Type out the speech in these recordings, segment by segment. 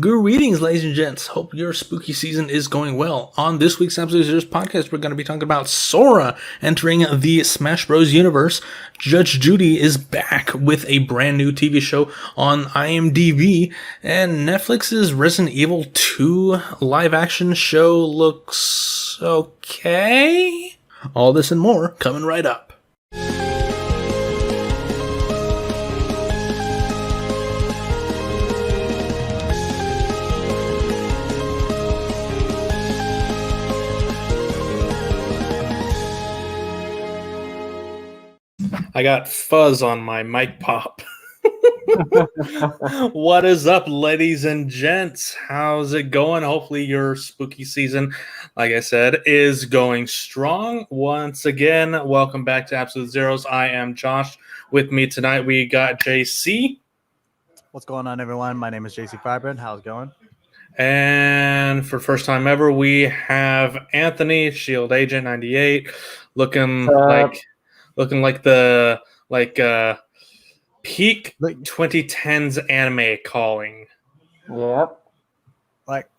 Greetings, ladies and gents. Hope your spooky season is going well. On this week's episode of this podcast, we're going to be talking about Sora entering the Smash Bros. Universe. Judge Judy is back with a brand new TV show on IMDb, and Netflix's Resident Evil 2 live-action show looks okay. All this and more coming right up. I got fuzz on my mic pop. What is up, ladies and gents? How's it going? Hopefully your spooky season, like I said, is going strong. Once again, welcome back to Absolute Zeros. I am Josh. With me tonight, we got JC. What's going on, everyone? My name is JC Vibrant. How's it going? And for first time ever, we have Anthony, Shield Agent 98, looking like the peak 2010s anime calling. Yep.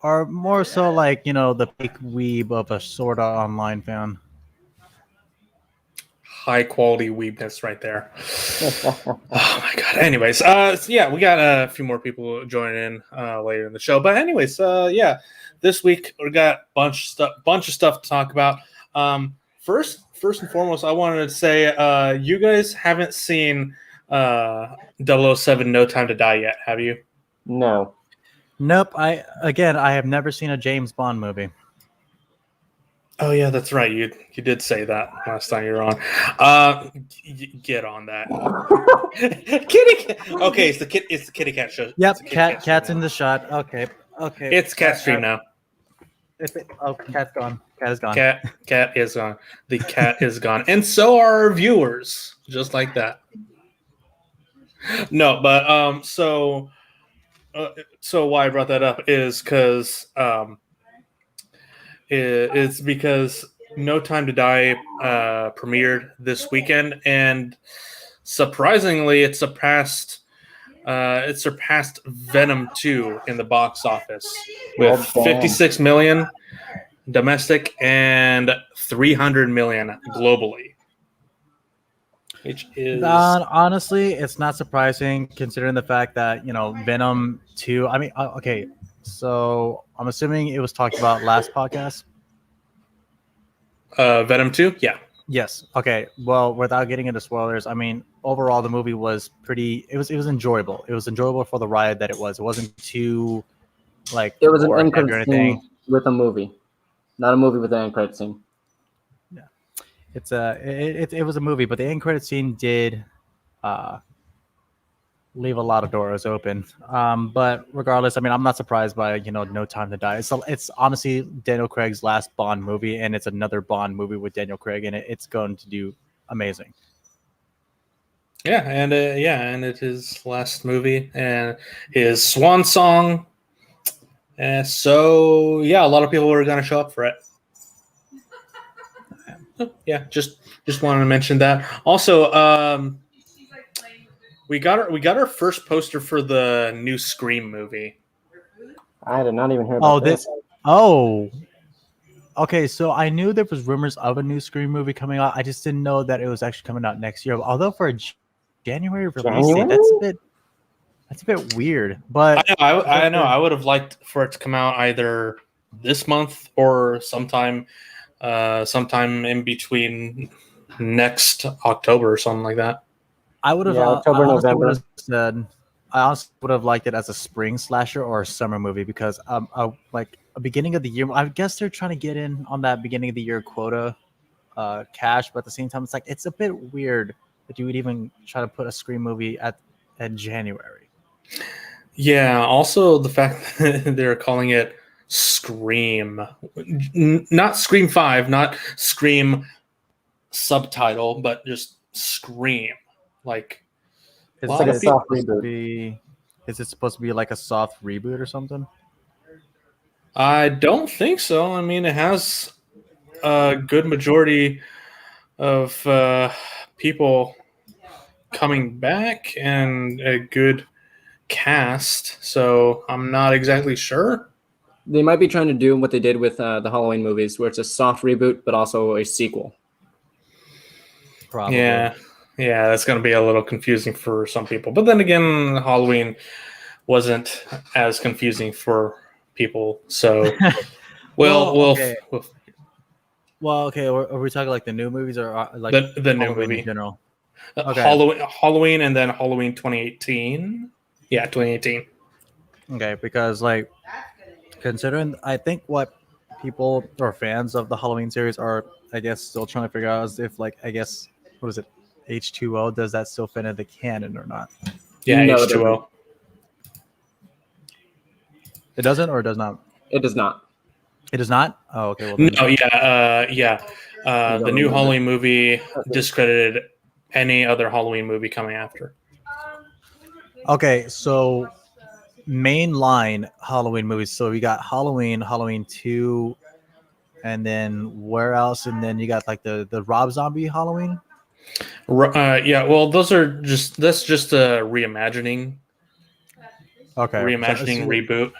Or more so the peak weeb of a Sora online fan. High quality weebness right there. Oh my god. Anyways, we got a few more people joining in later in the show. But anyways, this week we got a bunch of stuff to talk about. First and foremost, I wanted to say you guys haven't seen 007 No Time to Die yet, have you? No. Nope. I have never seen a James Bond movie. Oh yeah, that's right. You did say that last time you were on. Get on that. Kitty cat. Okay, it's the kitty cat show. Yep, cat's in the shot. Okay. It's cat stream now. Cat's gone. Cat is gone. Cat is gone. The cat is gone, and so are our viewers, just like that. No, but so why I brought that up is because it's because No Time to Die premiered this weekend, and surprisingly, it surpassed Venom 2 in the box office with 56 million domestic and 300 million globally. Which is honestly, it's not surprising considering the fact that Venom 2. I mean, okay, so I'm assuming it was talked about last podcast. Venom 2, yeah. Yes. Okay. Well, without getting into spoilers, I mean, overall the movie was pretty. It was enjoyable. It was enjoyable for the ride that it was. It wasn't too it was an end credit scene with a movie, not a movie with an end credit scene. Yeah, it was a movie, but the end credit scene did leave a lot of doors open. But regardless, I mean, I'm not surprised by No Time to Die. It's honestly Daniel Craig's last Bond movie, and it's another Bond movie with Daniel Craig in it. It's going to do amazing. Yeah, and it's his last movie and his swan song. So yeah, a lot of people are going to show up for it. Yeah, just wanted to mention that. Also, we got our first poster for the new Scream movie. I did not even hear about this. Okay, so I knew there was rumors of a new Scream movie coming out. I just didn't know that it was actually coming out next year. Although for a January release date, that's a bit weird. But I know. I would have liked for it to come out either this month or sometime in between next October or something like that. I would have October, November. I also would have liked it as a spring slasher or a summer movie because like a beginning of the year. I guess they're trying to get in on that beginning of the year quota cash, but at the same time, it's a bit weird that you would even try to put a Scream movie at January. Yeah. Also, the fact that they're calling it Scream, not Scream 5, not Scream subtitle, but just Scream. Like, is it supposed to be like a soft reboot or something? I don't think so. I mean, it has a good majority of people coming back and a good cast, so I'm not exactly sure. They might be trying to do what they did with the Halloween movies, where it's a soft reboot, but also a sequel. Probably. Yeah, that's going to be a little confusing for some people. But then again, Halloween wasn't as confusing for people. So, okay. Are we talking like the new movies or like the new movie in general? Okay. Halloween, and then Halloween 2018. Yeah, 2018. Okay, because like considering, I think what people or fans of the Halloween series are, I guess, still trying to figure out is if, like, I guess, what is it, H2O? Does that still fit into canon or not? Yeah, No, H2O. It doesn't, or it does not? It does not. It does not. Oh, okay. Well, then... No, yeah. The new Halloween movie discredited any other Halloween movie coming after. Okay, so mainline Halloween movies. So we got Halloween, Halloween 2, and then where else? And then you got like the Rob Zombie Halloween. Yeah, well, that's just a reimagining. Okay, reimagining reboot.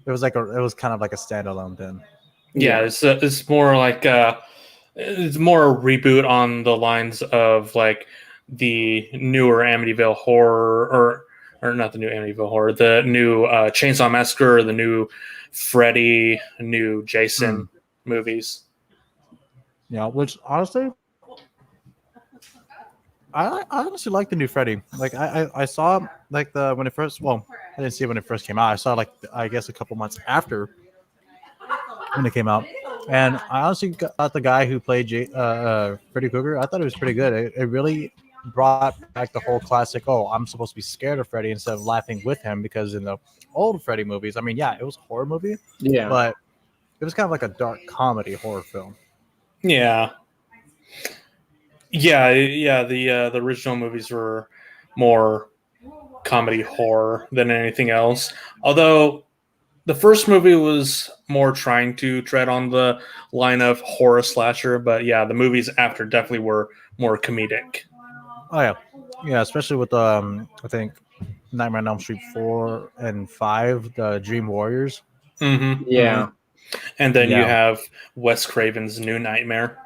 It was kind of like a standalone then. Yeah, it's more like it's more a reboot on the lines of like the newer Amityville Horror, or not the new Amityville Horror, the new Chainsaw Massacre, the new Freddy, new Jason movies. Yeah, which honestly, I honestly like the new Freddy. Like I saw like when it first. Well, I didn't see it when it first came out. I saw like I guess a couple months after when it came out, and I honestly thought the guy who played Freddy Krueger, I thought it was pretty good. It really brought back the whole classic. Oh, I'm supposed to be scared of Freddy instead of laughing with him, because in the old Freddy movies, I mean, yeah, it was a horror movie, but it was kind of like a dark comedy horror film. Yeah. The original movies were more comedy horror than anything else. Although the first movie was more trying to tread on the line of horror slasher, but yeah, the movies after definitely were more comedic. Oh yeah, especially with I think Nightmare on Elm Street 4 and 5, the Dream Warriors. Mm-hmm. Yeah, and then you have Wes Craven's New Nightmare.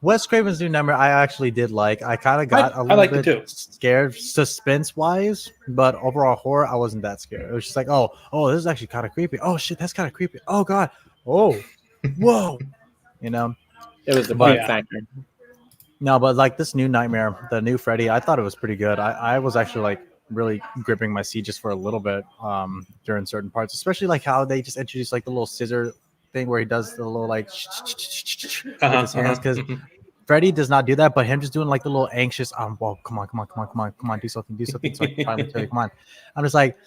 Wes Craven's New Nightmare, I actually did like. I kind of got a little bit scared suspense-wise, but overall horror, I wasn't that scared. It was just like, oh, this is actually kind of creepy. Oh shit, that's kind of creepy. Oh god. Oh, whoa. You know, it was the big factor. No, but like this new Nightmare, the new Freddy, I thought it was pretty good. I was actually like really gripping my seat just for a little bit during certain parts, especially like how they just introduced like the little scissor thing where he does the little like with his hands, because Freddy does not do that, but him just doing like the little anxious well, come on, do something so I can finally tell you, come on. I'm just like,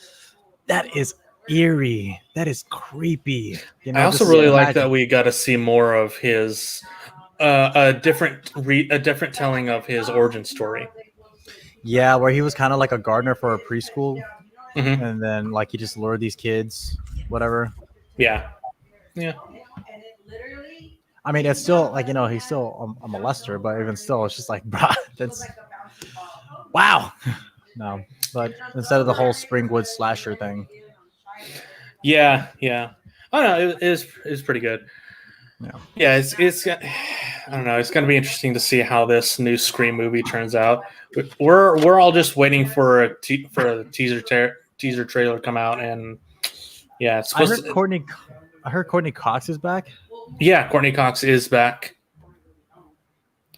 that is eerie, that is creepy. You know, I also really like that we got to see more of his a different telling of his origin story. Yeah, where he was kind of like a gardener for a preschool, and then like he just lured these kids, whatever. Yeah. I mean, it's still like, you know, he's still a molester, but even still, it's just like, bro, that's wow. No, but instead of the whole Springwood slasher thing. Yeah. Oh no, it is pretty good. Yeah, it's I don't know. It's going to be interesting to see how this new Scream movie turns out. We're all just waiting for a teaser trailer to come out, and yeah, it's supposed I heard Courtney Cox is back. Yeah, Courtney Cox is back.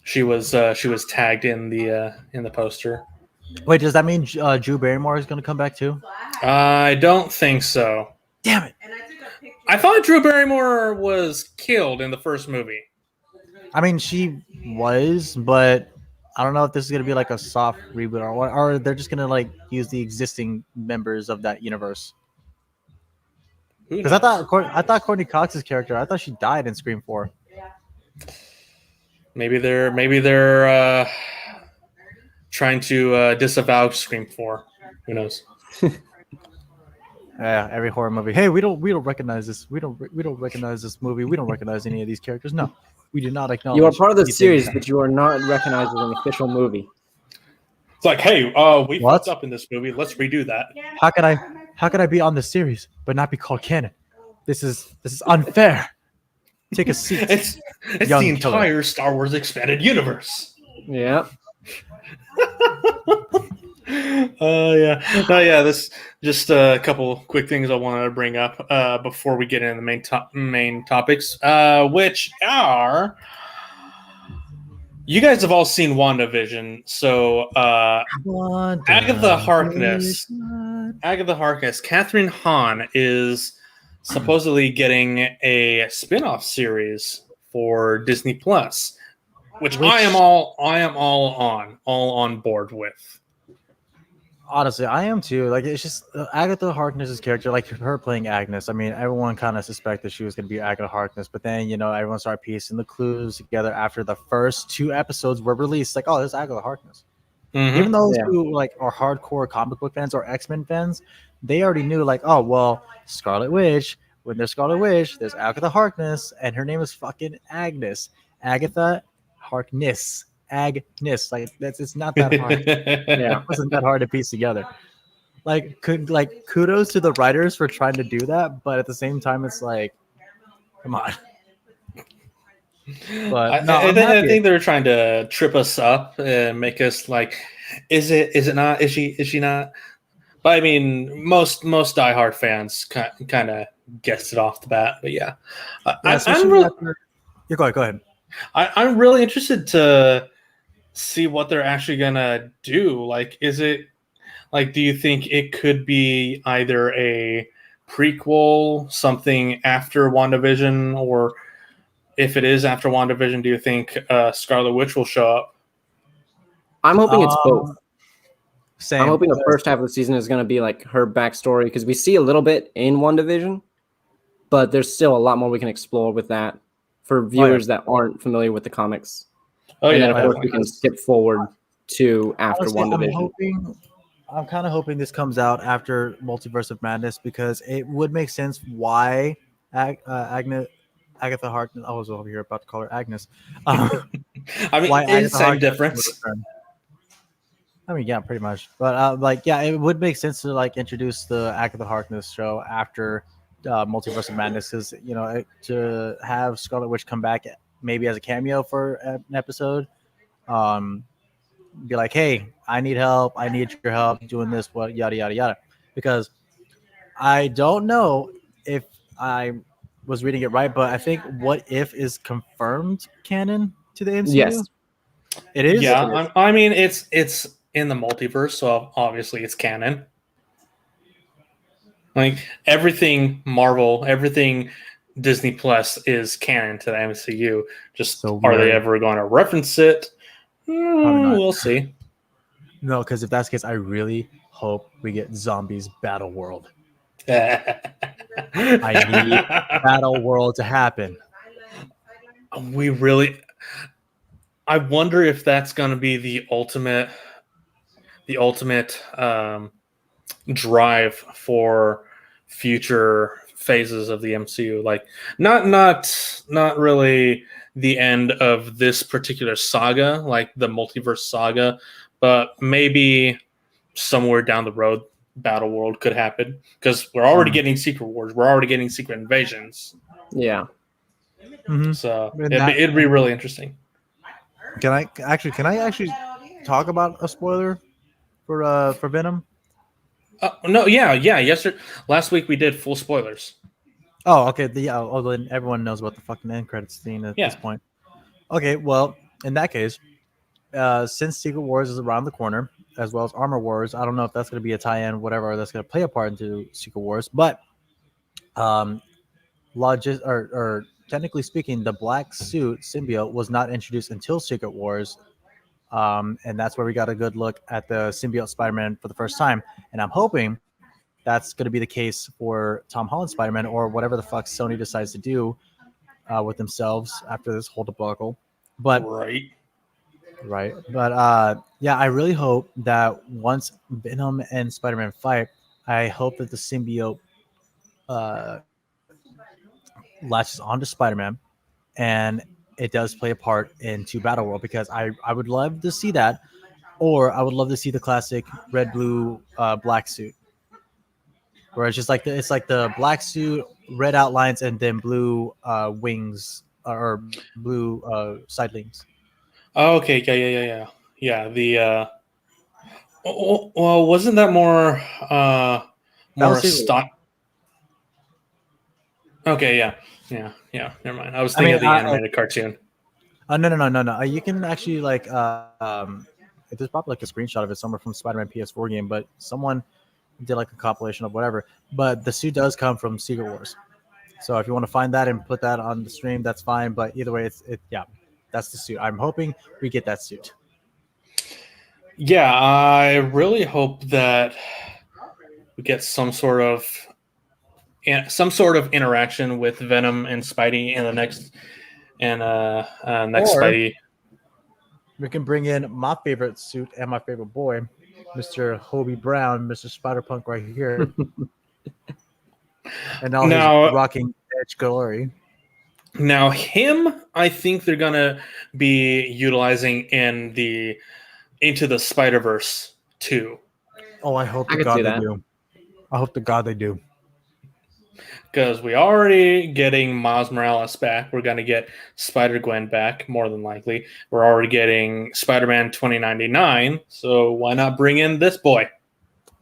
She was tagged in the poster. Wait, does that mean Drew Barrymore is going to come back too? I don't think so. Damn it! I thought Drew Barrymore was killed in the first movie. I mean, she was, but I don't know if this is going to be like a soft reboot or they're just going to like use the existing members of that universe. Because I thought Courtney Cox's character, I thought she died in Scream 4. Maybe they're trying to disavow Scream 4. Who knows? Yeah, every horror movie. Hey, we don't recognize this. We don't recognize this movie. We don't recognize any of these characters. No, we do not acknowledge. You are part of the series, but you are not recognized as an official movie. It's like, hey, we fucked up in this movie. Let's redo that. How could I be on the series but not be called canon? This is unfair. Take a seat. It's the entire Star Wars expanded universe. Yeah. Yeah. This just a couple quick things I wanted to bring up before we get into the main topics, which are, you guys have all seen WandaVision, so Agatha Harkness, Catherine Hahn is supposedly getting a spin-off series for Disney Plus, which I am all on board with. Honestly, I am too. Like, it's just Agatha Harkness's character, like her playing Agnes. I mean, everyone kind of suspected she was going to be Agatha Harkness, but then, you know, everyone started piecing the clues together after the first 2 episodes were released. Like, oh, this is Agatha Harkness. Mm-hmm. Even those who like are hardcore comic book fans or X-Men fans, they already knew, like, oh, well, Scarlet Witch. When there's Scarlet Witch, there's Agatha Harkness, and her name is fucking Agnes. Agatha Harkness. Agnes, like it's not that hard. Yeah, it wasn't that hard to piece together. Like kudos to the writers for trying to do that, but at the same time, it's like, come on. But I think they're trying to trip us up and make us like, is it not? Is she not? But I mean, most diehard fans kind of guessed it off the bat. But yeah, I'm really. Go ahead. I'm really interested to see what they're actually gonna do. Like, is it like, do you think it could be either a prequel, something after WandaVision, or if it is after WandaVision, do you think Scarlet Witch will show up? I'm hoping it's both. Same. I'm hoping the first half of the season is going to be like her backstory, because we see a little bit in WandaVision, but there's still a lot more we can explore with that for viewers that aren't familiar with the comics. And then, of course, we can skip forward to after WandaVision. I'm kind of hoping this comes out after Multiverse of Madness, because it would make sense why Agatha Harkness. I was over here about to call her Agnes. I mean, same difference. I mean, yeah, pretty much. But it would make sense to like introduce the Agatha Harkness show after Multiverse of Madness, because, you know, to have Scarlet Witch come back maybe as a cameo for an episode, be like, hey, I need help. I need your help doing this, what, yada, yada, yada. Because I don't know if I was reading it right, but I think What If is confirmed canon to the MCU. Yes. It is? Yeah, I mean, it's in the multiverse, so obviously it's canon. Like, everything Marvel, everything Disney Plus is canon to the MCU. Just, so are they ever going to reference it? We'll see. No, because if that's the case, I really hope we get Zombies Battle World. I need Battle World to happen. I wonder if that's going to be the ultimate drive for future phases of the MCU. Like, not really the end of this particular saga, like the multiverse saga, but maybe somewhere down the road, Battle World could happen, because we're already getting Secret Wars, we're already getting Secret Invasions. Yeah. Mm-hmm. So it'd be really interesting. Can I actually talk about a spoiler for Venom? No, yeah. Yesterday, last week we did full spoilers. Oh, okay. Then everyone knows about the fucking end credits scene at this point. Okay, well, in that case, since Secret Wars is around the corner, as well as Armor Wars, I don't know if that's going to be a tie-in, whatever, that's going to play a part into Secret Wars, but technically speaking, the black suit symbiote was not introduced until Secret Wars, and that's where we got a good look at the symbiote Spider-Man for the first time, and I'm hoping that's going to be the case for Tom Holland Spider-Man, or whatever the fuck Sony decides to do with themselves after this whole debacle. But right. But I really hope that once Venom and Spider-Man fight, I hope that the symbiote latches onto Spider-Man, and it does play a part into Battle World, because I would love to see that. Or I would love to see the classic red, blue, black suit, where it's just like it's like the black suit, red outlines, and then blue wings or blue side wings. Oh, okay, yeah. The well, wasn't that more That more was Sailor Moon. stock? Okay, yeah. Never mind. I was I thinking mean, of the animated cartoon. no. You can actually like there's probably like a screenshot of it somewhere from Spider-Man PS4 game, but someone did like a compilation of whatever. But the suit does come from Secret Wars. So if you want to find that and put that on the stream, that's fine. But either way, that's the suit. I'm hoping we get that suit. Yeah, I really hope that we get some sort of interaction with Venom and Spidey in the next Or Spidey. we can bring in my favorite suit and my favorite boy, Mr. Hobie Brown, Mr. Spider-Punk right here. And now he's rocking edge glory. Now him, I think they're gonna be utilizing in the Into the Spider-Verse 2. Oh, I hope to God they do. I hope to God they do. Because we already getting Miles Morales back. We're going to get Spider-Gwen back, more than likely. We're already getting Spider-Man 2099. So why not bring in this boy?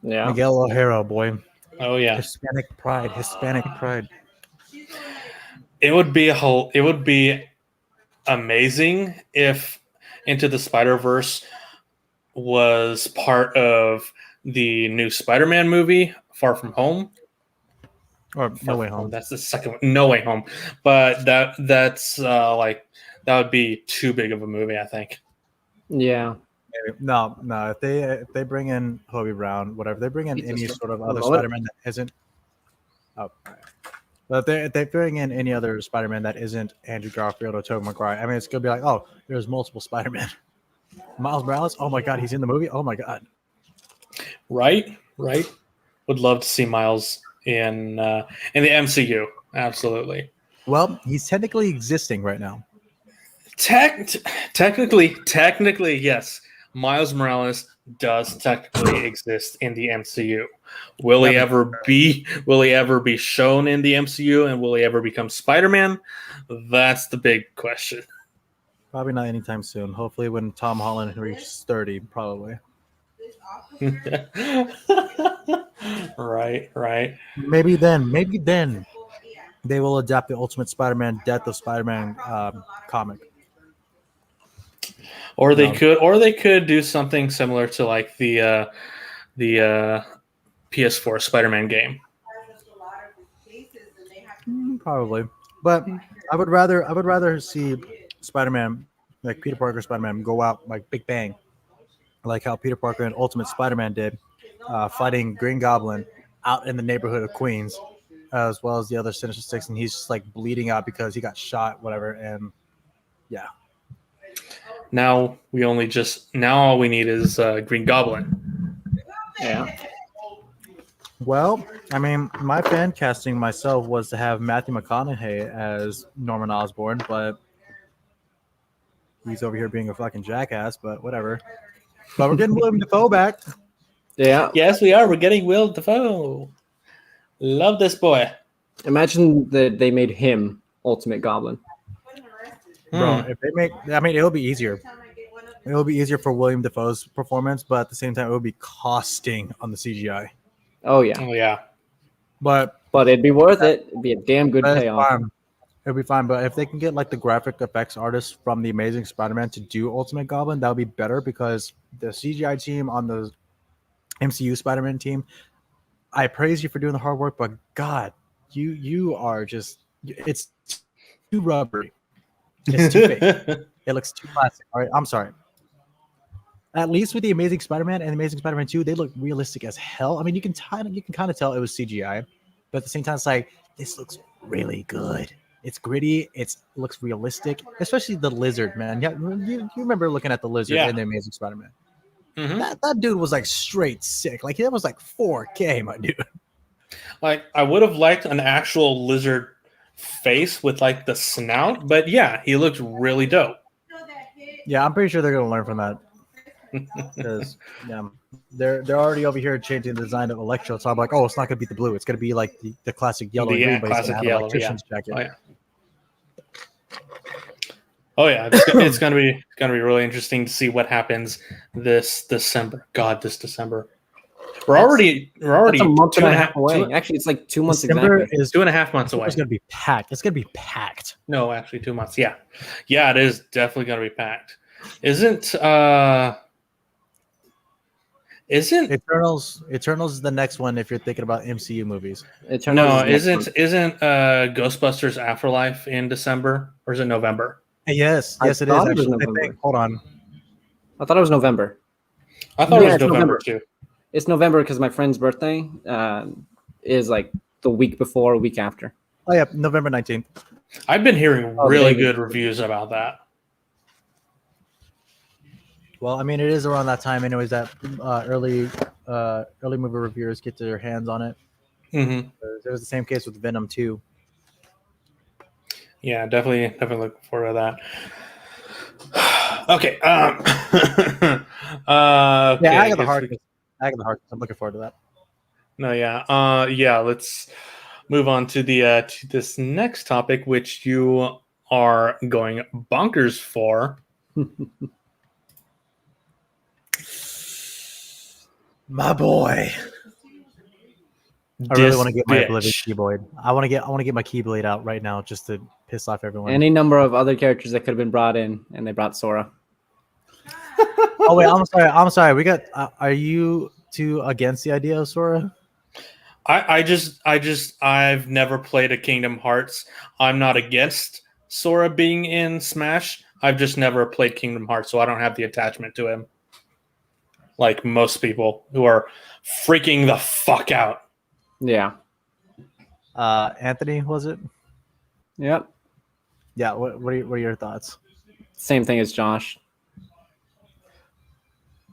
Yeah. Miguel O'Hara, boy. Oh, yeah. Hispanic pride. It would be amazing if Into the Spider-Verse was part of the new Spider-Man movie, Far From Home. Or No Way Home. That's the second one. No Way Home. But that's that would be too big of a movie, I think. Yeah. No. If they bring in Hobie Brown, whatever, they bring in any sort of other Spider-Man that isn't. Oh, but if they bring in any other Spider-Man that isn't Andrew Garfield or Tobey Maguire, I mean, it's gonna be like, oh, there's multiple Spider-Man. Miles Morales. Oh my God, he's in the movie. Oh my God. Right. Would love to see Miles in the MCU. Absolutely. Well, he's technically existing right now. Technically, yes. Miles Morales does technically exist in the MCU. Will he ever be shown in the MCU, and will he ever become Spider-Man? That's the big question. Probably not anytime soon. Hopefully when Tom Holland reaches 30, probably. Right. Maybe then they will adapt the Ultimate Spider-Man Death of Spider-Man comic. Or they could do something similar to like the PS4 Spider-Man game. Probably. But I would rather see Spider-Man, like Peter Parker Spider-Man, go out like Big Bang, like how Peter Parker and Ultimate Spider-Man did, fighting Green Goblin out in the neighborhood of Queens, as well as the other Sinister Six, and he's just like bleeding out because he got shot, whatever. And yeah. Now all we need is Green Goblin. Yeah. Well, I mean, my fan casting myself was to have Matthew McConaughey as Norman Osborn, but he's over here being a fucking jackass, but whatever. But we're getting Willem Dafoe back. Yeah. Yes, we are. We're getting Will Dafoe. Love this boy. Imagine that they made him Ultimate Goblin. Bro, if they make, I mean, it'll be easier. It'll be easier for William Dafoe's performance, but at the same time, it will be costing on the CGI. Oh yeah. But it'd be worth it. It'd be a damn good payoff. It'll be fine. But if they can get like the graphic effects artists from the Amazing Spider-Man to do Ultimate Goblin, that would be better, because the CGI team on the MCU Spider-Man team, I praise you for doing the hard work, but God, you are just, it's too rubbery. It's too fake. It looks too classic. All right, I'm sorry. At least with the Amazing Spider-Man and Amazing Spider-Man 2, they look realistic as hell. I mean, you can kind of tell it was CGI, but at the same time, it's like, this looks really good. It's gritty. It looks realistic, especially the lizard, man. Yeah, you remember looking at the lizard in the Amazing Spider-Man? Mm-hmm. That dude was like straight sick. Like, that was like 4K, my dude. Like, I would have liked an actual lizard face with like the snout, but yeah, he looks really dope. Yeah, I'm pretty sure they're gonna learn from that. Because they're already over here changing the design of Electro. So I'm like, oh, it's not gonna be the blue. It's gonna be like the classic yellow and green, but he's gonna have an electrician's jacket. Oh yeah, it's gonna be really interesting to see what happens this December. God, this December. We're already That's a month and a half away. Actually, it's like 2 months December exactly. is 2.5 months away. It's gonna be packed. It's gonna be packed. No, actually 2 months. Yeah, it is definitely gonna be packed. Isn't Eternals is the next one if you're thinking about MCU movies. Isn't Ghostbusters Afterlife in December, or is it November? Yes, it is actually. Hold on. I thought it was November. I thought it was November too. It's November because my friend's birthday is like the week before, a week after. Oh yeah, November 19th. I've been hearing really good reviews about that. Well, I mean, it is around that time, anyways. That early movie reviewers get their hands on it. Mm-hmm. There was the same case with Venom 2. Yeah, definitely looking forward to that. Okay. Yeah, Agatha Harkness. I'm looking forward to that. No, yeah. Yeah, let's move on to the to this next topic, which you are going bonkers for. My boy. I really want to get my Oblivious Keyblade. I want to get my Keyblade out right now just to piss off everyone. Any number of other characters that could have been brought in, and they brought Sora. Oh wait, I'm sorry. We got. Are you two against the idea of Sora? I've never played a Kingdom Hearts. I'm not against Sora being in Smash. I've just never played Kingdom Hearts, so I don't have the attachment to him. Like most people who are freaking the fuck out. Yeah. Anthony, was it? Yep. Yeah. What are your thoughts? Same thing as Josh.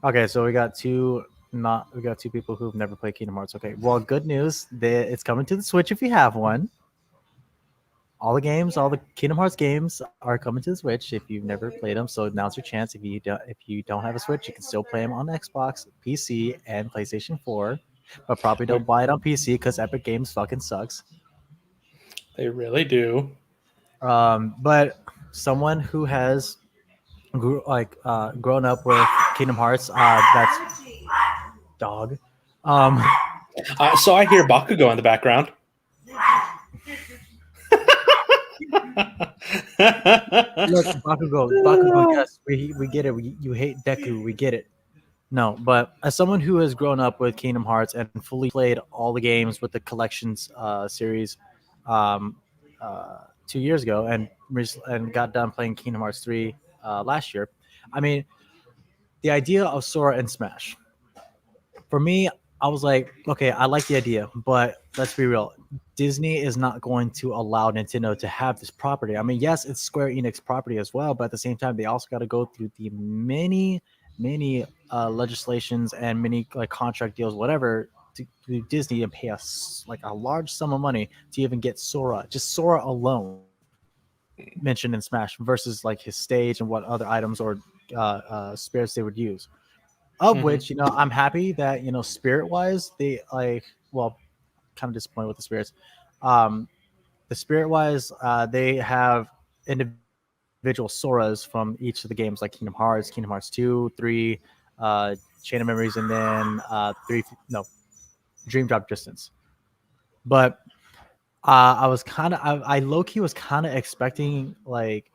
Okay, so we got two people who've never played Kingdom Hearts. Okay, well, good news. It's coming to the Switch if you have one. All the Kingdom Hearts games are coming to the Switch if you've never played them. So now's your chance. If you don't have a Switch, you can still play them on Xbox, PC, and PlayStation 4. But probably don't buy it on PC because Epic Games fucking sucks. They really do. But someone who has grown up with Kingdom Hearts, that's dog. So I hear Bakugo in the background. Look, Bakugo, yes, we get it. You hate Deku, we get it. No, but as someone who has grown up with Kingdom Hearts and fully played all the games with the collections series 2 years ago and got done playing Kingdom Hearts 3 last year, I mean, the idea of Sora and Smash, for me, I was like, okay, I like the idea, but let's be real. Disney is not going to allow Nintendo to have this property. I mean, yes, it's Square Enix property as well, but at the same time, they also got to go through the many legislations and many like contract deals, whatever, to Disney and pay us like a large sum of money to even get Sora, just Sora alone, mentioned in Smash versus like his stage and what other items or spirits they would use. Of which, I'm happy that, spirit wise, they kind of disappointed with the spirits. The spirit wise, they have individual Soras from each of the games, like Kingdom Hearts 2, 3, Chain of Memories, and then Dream Drop Distance. But I low-key was kind of expecting like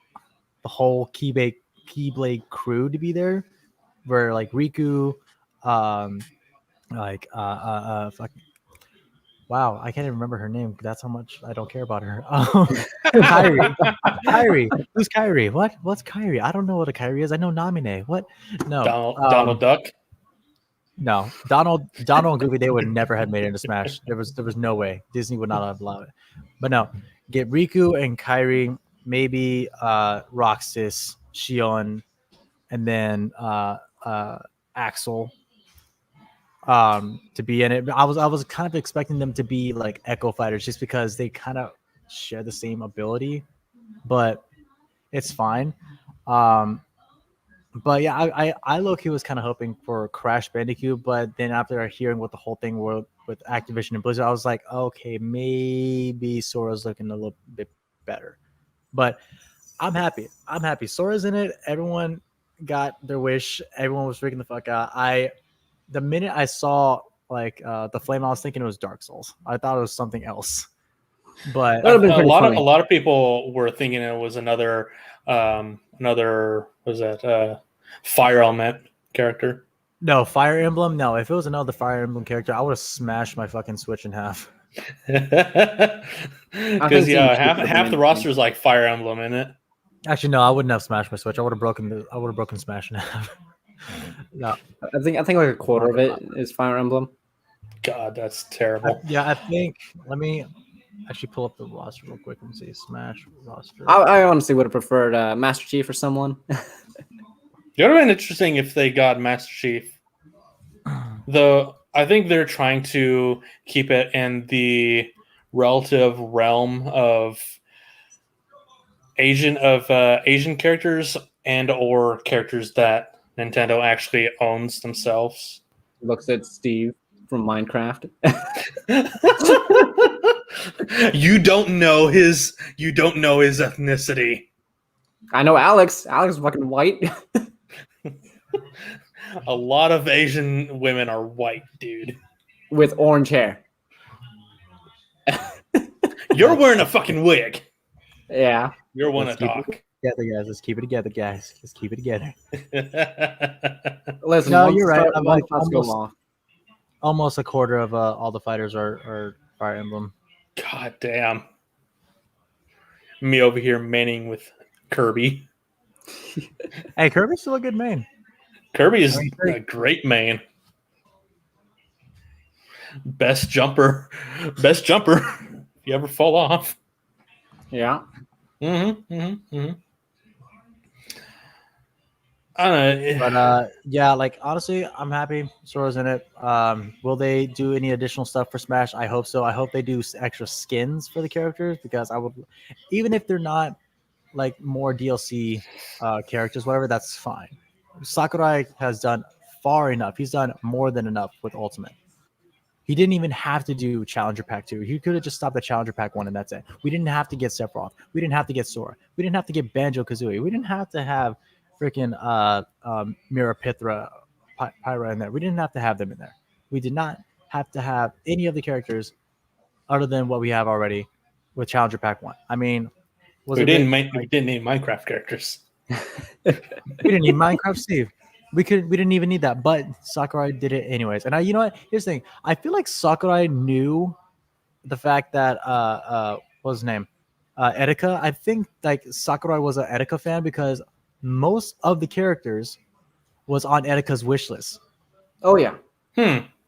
the whole Keyblade crew to be there, where like Riku, wow, I can't even remember her name. That's how much I don't care about her. Kyrie. Who's Kyrie? What's Kyrie? I don't know what a Kyrie is. I know Namine. What? No. Donald Duck. No, Donald and Goofy, they would never have made it into Smash. There was no way. Disney would not have allowed it. But no, get Riku and Kyrie, maybe Roxas, Shion, and then Axel to be in it. I was kind of expecting them to be like Echo Fighters just because they kind of share the same ability, but it's fine. But yeah, I low-key was kind of hoping for Crash Bandicoot, but then after hearing what the whole thing was with Activision and Blizzard, I was like, okay, maybe Sora's looking a little bit better. But I'm happy. I'm happy. Sora's in it. Everyone got their wish. Everyone was freaking the fuck out. The minute I saw like the flame, I was thinking it was Dark Souls. I thought it was something else. But That would have been pretty funny. A lot of people were thinking it was another what was that Fire Element character. no, Fire Emblem. No, if it was another Fire Emblem character, I would have smashed my fucking Switch in half. Because half the roster is like Fire Emblem in it. Actually, no, I wouldn't have smashed my Switch. I would have broken Smash in half. No, I think like a quarter of it is Fire Emblem. God, that's terrible. I think. Let me actually pull up the roster real quick and see Smash roster. I honestly would have preferred Master Chief or someone. It would have been interesting if they got Master Chief. Though I think they're trying to keep it in the relative realm of Asian characters and or characters that Nintendo actually owns themselves. Looks at Steve from Minecraft. You don't know his ethnicity. I know Alex. Alex is fucking white. A lot of Asian women are white, dude. With orange hair. You're wearing a fucking wig. Yeah. You're one to talk. Together, guys. Let's keep it together, guys. Let's keep it together. Listen, no, you're right. I'm like almost a quarter of all the fighters are Fire Emblem. God damn. Me over here maining with Kirby. Hey, Kirby's still a good main. Kirby is a great main. Best jumper. If you ever fall off. Yeah. I don't know. But yeah, like honestly, I'm happy Sora's in it. Will they do any additional stuff for Smash? I hope so. I hope they do extra skins for the characters because I would, even if they're not like more DLC characters, whatever, that's fine. Sakurai has done far enough. He's done more than enough with Ultimate. He didn't even have to do Challenger Pack 2. He could have just stopped at Challenger Pack 1 and that's it. We didn't have to get Sephiroth. We didn't have to get Sora. We didn't have to get Banjo-Kazooie. We didn't have to have freaking Mirapithra, Pyra in there. We didn't have to have them in there. We did not have to have any of the characters other than what we have already with Challenger Pack 1. I mean, we didn't need Minecraft characters. We didn't need Minecraft Steve. We didn't even need that, but Sakurai did it anyways. And you know what? Here's the thing. I feel like Sakurai knew the fact that what was his name? Etika. I think like Sakurai was an Etika fan because most of the characters was on Etika's wish list. Oh yeah.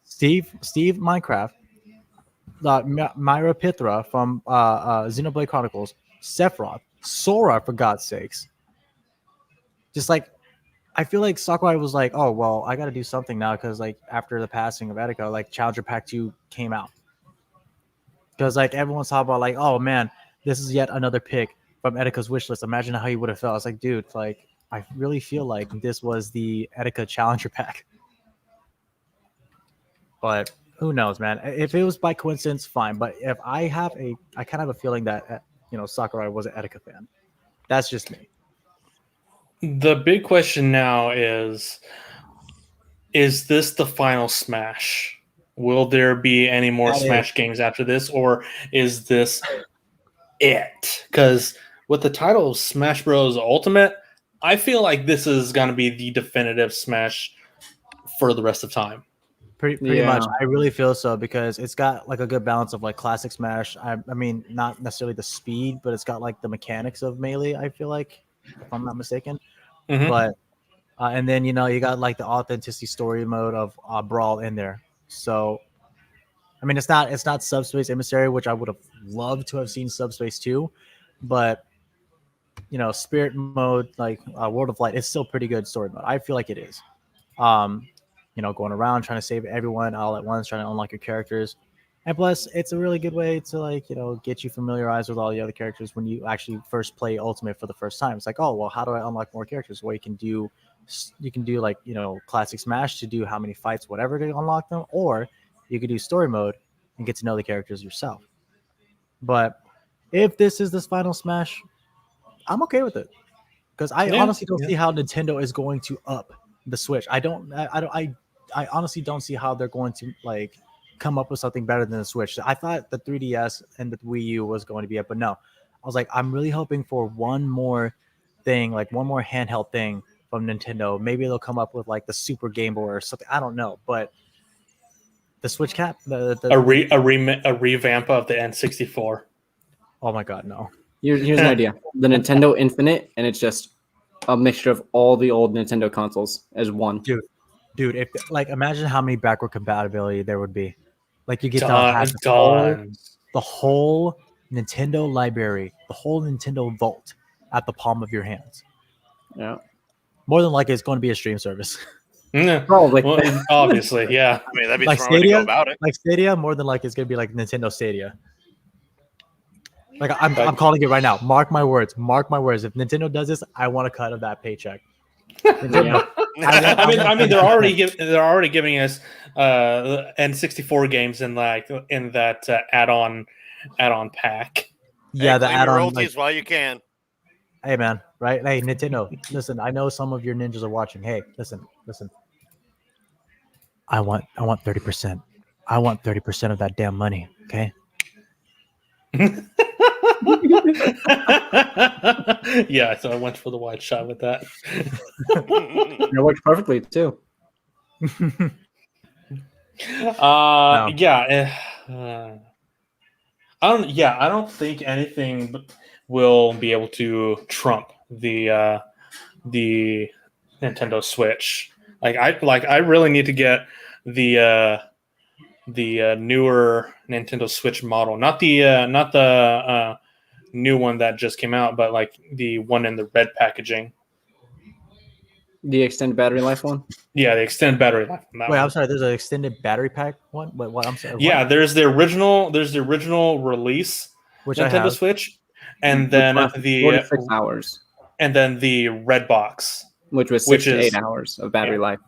Steve Minecraft, Myra Pithra from Xenoblade Chronicles, Sephiroth, Sora for God's sakes. Just like I feel like Sakurai was like, oh well, I got to do something now because like after the passing of Etika, like Challenger Pack 2 came out. Because like everyone's talking about like, oh man, this is yet another pick from Etika's wish list. Imagine how he would have felt. It's like, dude, like I really feel like this was the Etika Challenger Pack. But who knows, man? If it was by coincidence, fine. But if I kind of have a feeling that Sakurai was an Etika fan. That's just me. The big question now is this the final Smash? Will there be any more Smash games after this, or is this it? Because with the title of Smash Bros. Ultimate, I feel like this is going to be the definitive Smash for the rest of time. Pretty much. I really feel so because it's got like a good balance of like classic Smash. I mean, not necessarily the speed, but it's got like the mechanics of Melee, I feel like, if I'm not mistaken. Mm-hmm. But and then you got like the authenticity story mode of Brawl in there. So I mean, it's not Subspace Emissary, which I would have loved to have seen Subspace 2, but Spirit mode, like World of Light, is still pretty good story mode. I feel like it is. Going around trying to save everyone all at once, trying to unlock your characters. And plus, it's a really good way to get you familiarized with all the other characters when you actually first play Ultimate for the first time. It's like, oh, well, how do I unlock more characters? Well, you can do you can do like classic Smash to do how many fights, whatever, to unlock them, or you could do story mode and get to know the characters yourself. But if this is this final Smash, I'm okay with it because I honestly don't see how Nintendo is going to up the Switch. I honestly don't see how they're going to like come up with something better than the Switch. I thought the 3DS and the Wii U was going to be it, but no. I was like, I'm really hoping for one more thing, like one more handheld thing from Nintendo. Maybe they'll come up with like the Super Game Boy or something. I don't know, but the Switch cap, a revamp of the N64. Oh my god, no. Here's an idea: the Nintendo Infinite, and it's just a mixture of all the old Nintendo consoles as one. Dude, if like imagine how many backward compatibility there would be. Like you get to have the whole Nintendo library, the whole Nintendo vault at the palm of your hands. Yeah. More than likely, it's going to be a stream service. Probably. Well, obviously, yeah. I mean, that'd be like smart way to go about it. Like Stadia, more than likely, it's going to be like Nintendo Stadia. Like I'm calling it right now. Mark my words. Mark my words. If Nintendo does this, I want a cut of that paycheck. Yeah. I mean, they're already giving us N64 games in that add-on pack. Yeah, the claim your add-on. royalties while you can. Hey man, right? Hey Nintendo, listen. I know some of your ninjas are watching. Hey, listen. I want 30%. I want 30% of that damn money. Okay. Yeah, so I went for the wide shot with that. It worked perfectly too. I don't think anything will be able to trump the Nintendo Switch. I really need to get the newer Nintendo Switch model, not the new one that just came out, but like the one in the red packaging. The extended battery life one? Yeah, the extended battery life. Wait, I'm sorry. There's an extended battery pack one. Wait, what? I'm sorry. What? Yeah, there's the original release Which Nintendo Switch, and then the 46 hours, and then the red box, which was 6 to 8 hours of battery life.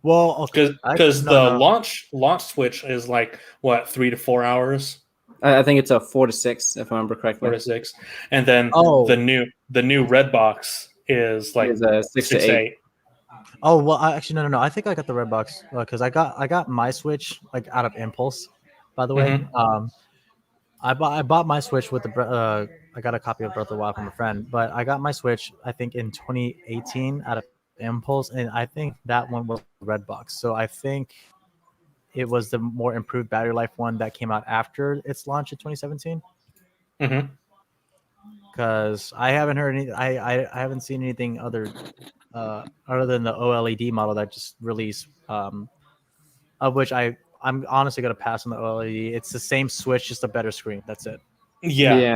Well, because the launch Switch is like what 3 to 4 hours. I think it's a 4 to 6, if I remember correctly. 4 to 6, and then the new red box is like 6 to 8. Oh well, actually no. I think I got the red box because I got my Switch like out of impulse. By the way, I bought my Switch with the I got a copy of Breath of the Wild from a friend, but I got my Switch I think in 2018 out of impulse, and I think that one was the red box. So I think it was the more improved battery life one that came out after its launch in 2017. Because I haven't heard any, I haven't seen anything other than the OLED model that just released, of which I'm honestly gonna pass on the OLED. It's the same Switch, just a better screen. That's it. Yeah.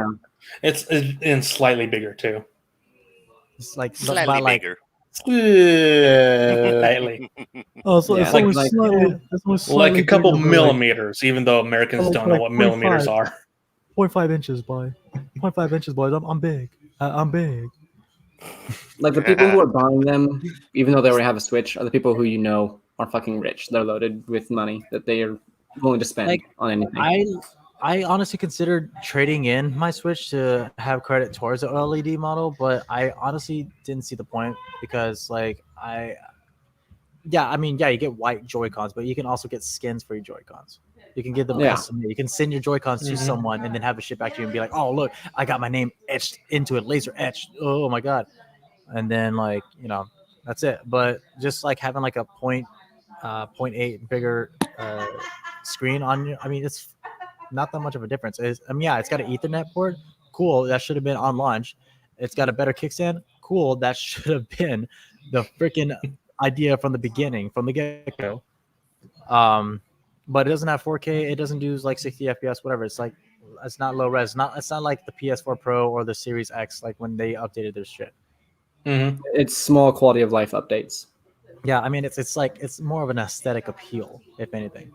It's slightly bigger too. It's like Slightly bigger. Slightly. Oh, so it's only slightly, like a couple millimeters, even though Americans don't know what millimeters are. 0.5 inches, boy. 0.5 inches, boys. I'm big. I'm big. Like the people who are buying them, even though they already have a Switch, are the people who are fucking rich. They're loaded with money that they are willing to spend on anything. I honestly considered trading in my Switch to have credit towards the OLED model, but I honestly didn't see the point because you get white Joy-Cons, but you can also get skins for your Joy-Cons. You can give them custom. You can send your Joy-Cons to someone and then have it shipped back to you and be like, "Oh, look, I got my name etched into it, laser etched. Oh my god!" And then that's it. But just like having like a 0.8 bigger screen on you, I mean, it's not that much of a difference. It's got an Ethernet port. Cool, that should have been on launch. It's got a better kickstand. Cool, that should have been the freaking idea from the beginning, from the get-go. But it doesn't have 4K. It doesn't do like 60 FPS, whatever. It's like it's not low res. It's not like the PS4 Pro or the Series X, like when they updated their shit. It's small quality of life updates. Yeah, I mean it's more of an aesthetic appeal, if anything.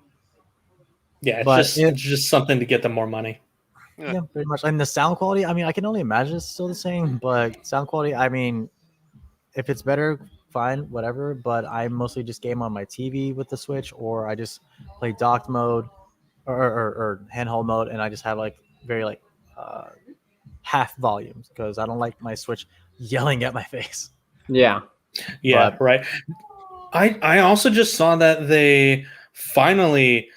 Yeah, it's just something to get them more money. Yeah, pretty much. And the sound quality, I mean, I can only imagine it's still the same, but sound quality, I mean, if it's better, fine, whatever. But I mostly just game on my TV with the Switch, or I just play docked mode or handheld mode, and I just have like very like half volumes because I don't like my Switch yelling at my face. Yeah. Yeah, But- right. I also just saw that they finally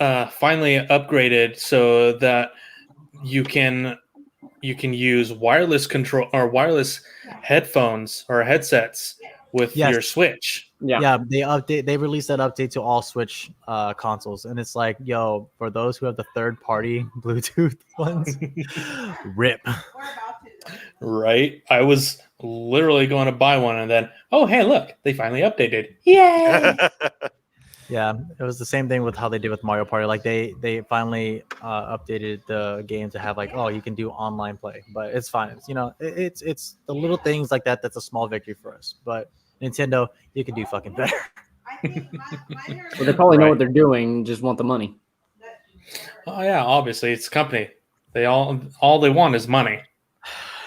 upgraded so that you can use wireless control or wireless headphones or headsets with Yes. your Switch. Yeah. They released that update to all Switch consoles, and it's like, yo, for those who have the third party Bluetooth ones, rip. Right? I was literally going to buy one and then, oh, hey, look, they finally updated. Yay! Yeah, it was the same thing with how they did with Mario Party. Like they finally updated the game to have like, oh, you can do online play, but it's fine. It's, it's the little things like that that's a small victory for us. But Nintendo, you can do fucking better. Well, they probably know what they're doing, just want the money. Oh, yeah, obviously, it's a company. They all they want is money.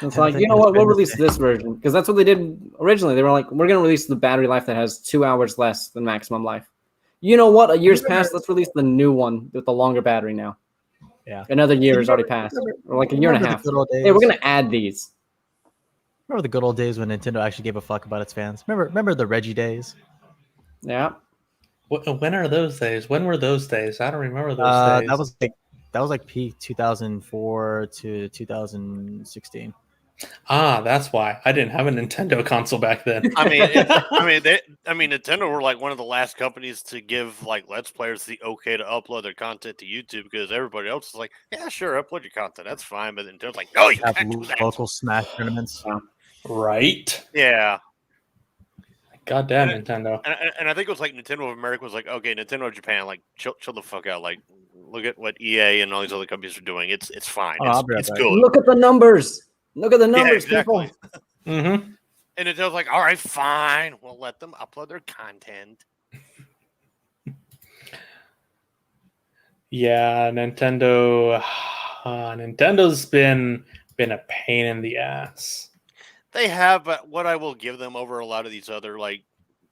It's And I like, think you know it's what, we'll been the release same. this version. Because that's what they did originally. They were like, we're going to release the battery life that has 2 hours less than maximum life. You know what? A year's passed. Let's release the new one with the longer battery now. Yeah. Another year has already passed. Or like a year and a Remember the half. good old days? Hey, we're going to add these. Remember the good old days when Nintendo actually gave a fuck about its fans? Remember the Reggie days? Yeah. When are those days? When were those days? I don't remember those days. That was like peak 2004 to 2016. Ah, that's why I didn't have a Nintendo console back then. Nintendo were like one of the last companies to give like Let's Players the okay to upload their content to YouTube because everybody else is like, yeah, sure, upload your content, that's fine. But Nintendo's like, no, you Have can't do that. local Smash tournaments. Right? Yeah, Goddamn Nintendo. and I think it was like Nintendo of America was like, okay, Nintendo of Japan, like chill the fuck out. Like, look at what EA and all these other companies are doing. It's fine. Oh, I'll be right It's back. good. Look at the numbers. Look at the numbers, exactly. people. Mm-hmm. And Nintendo's like, all right, fine, we'll let them upload their content. Yeah, Nintendo's been a pain in the ass. They have, but what I will give them over a lot of these other like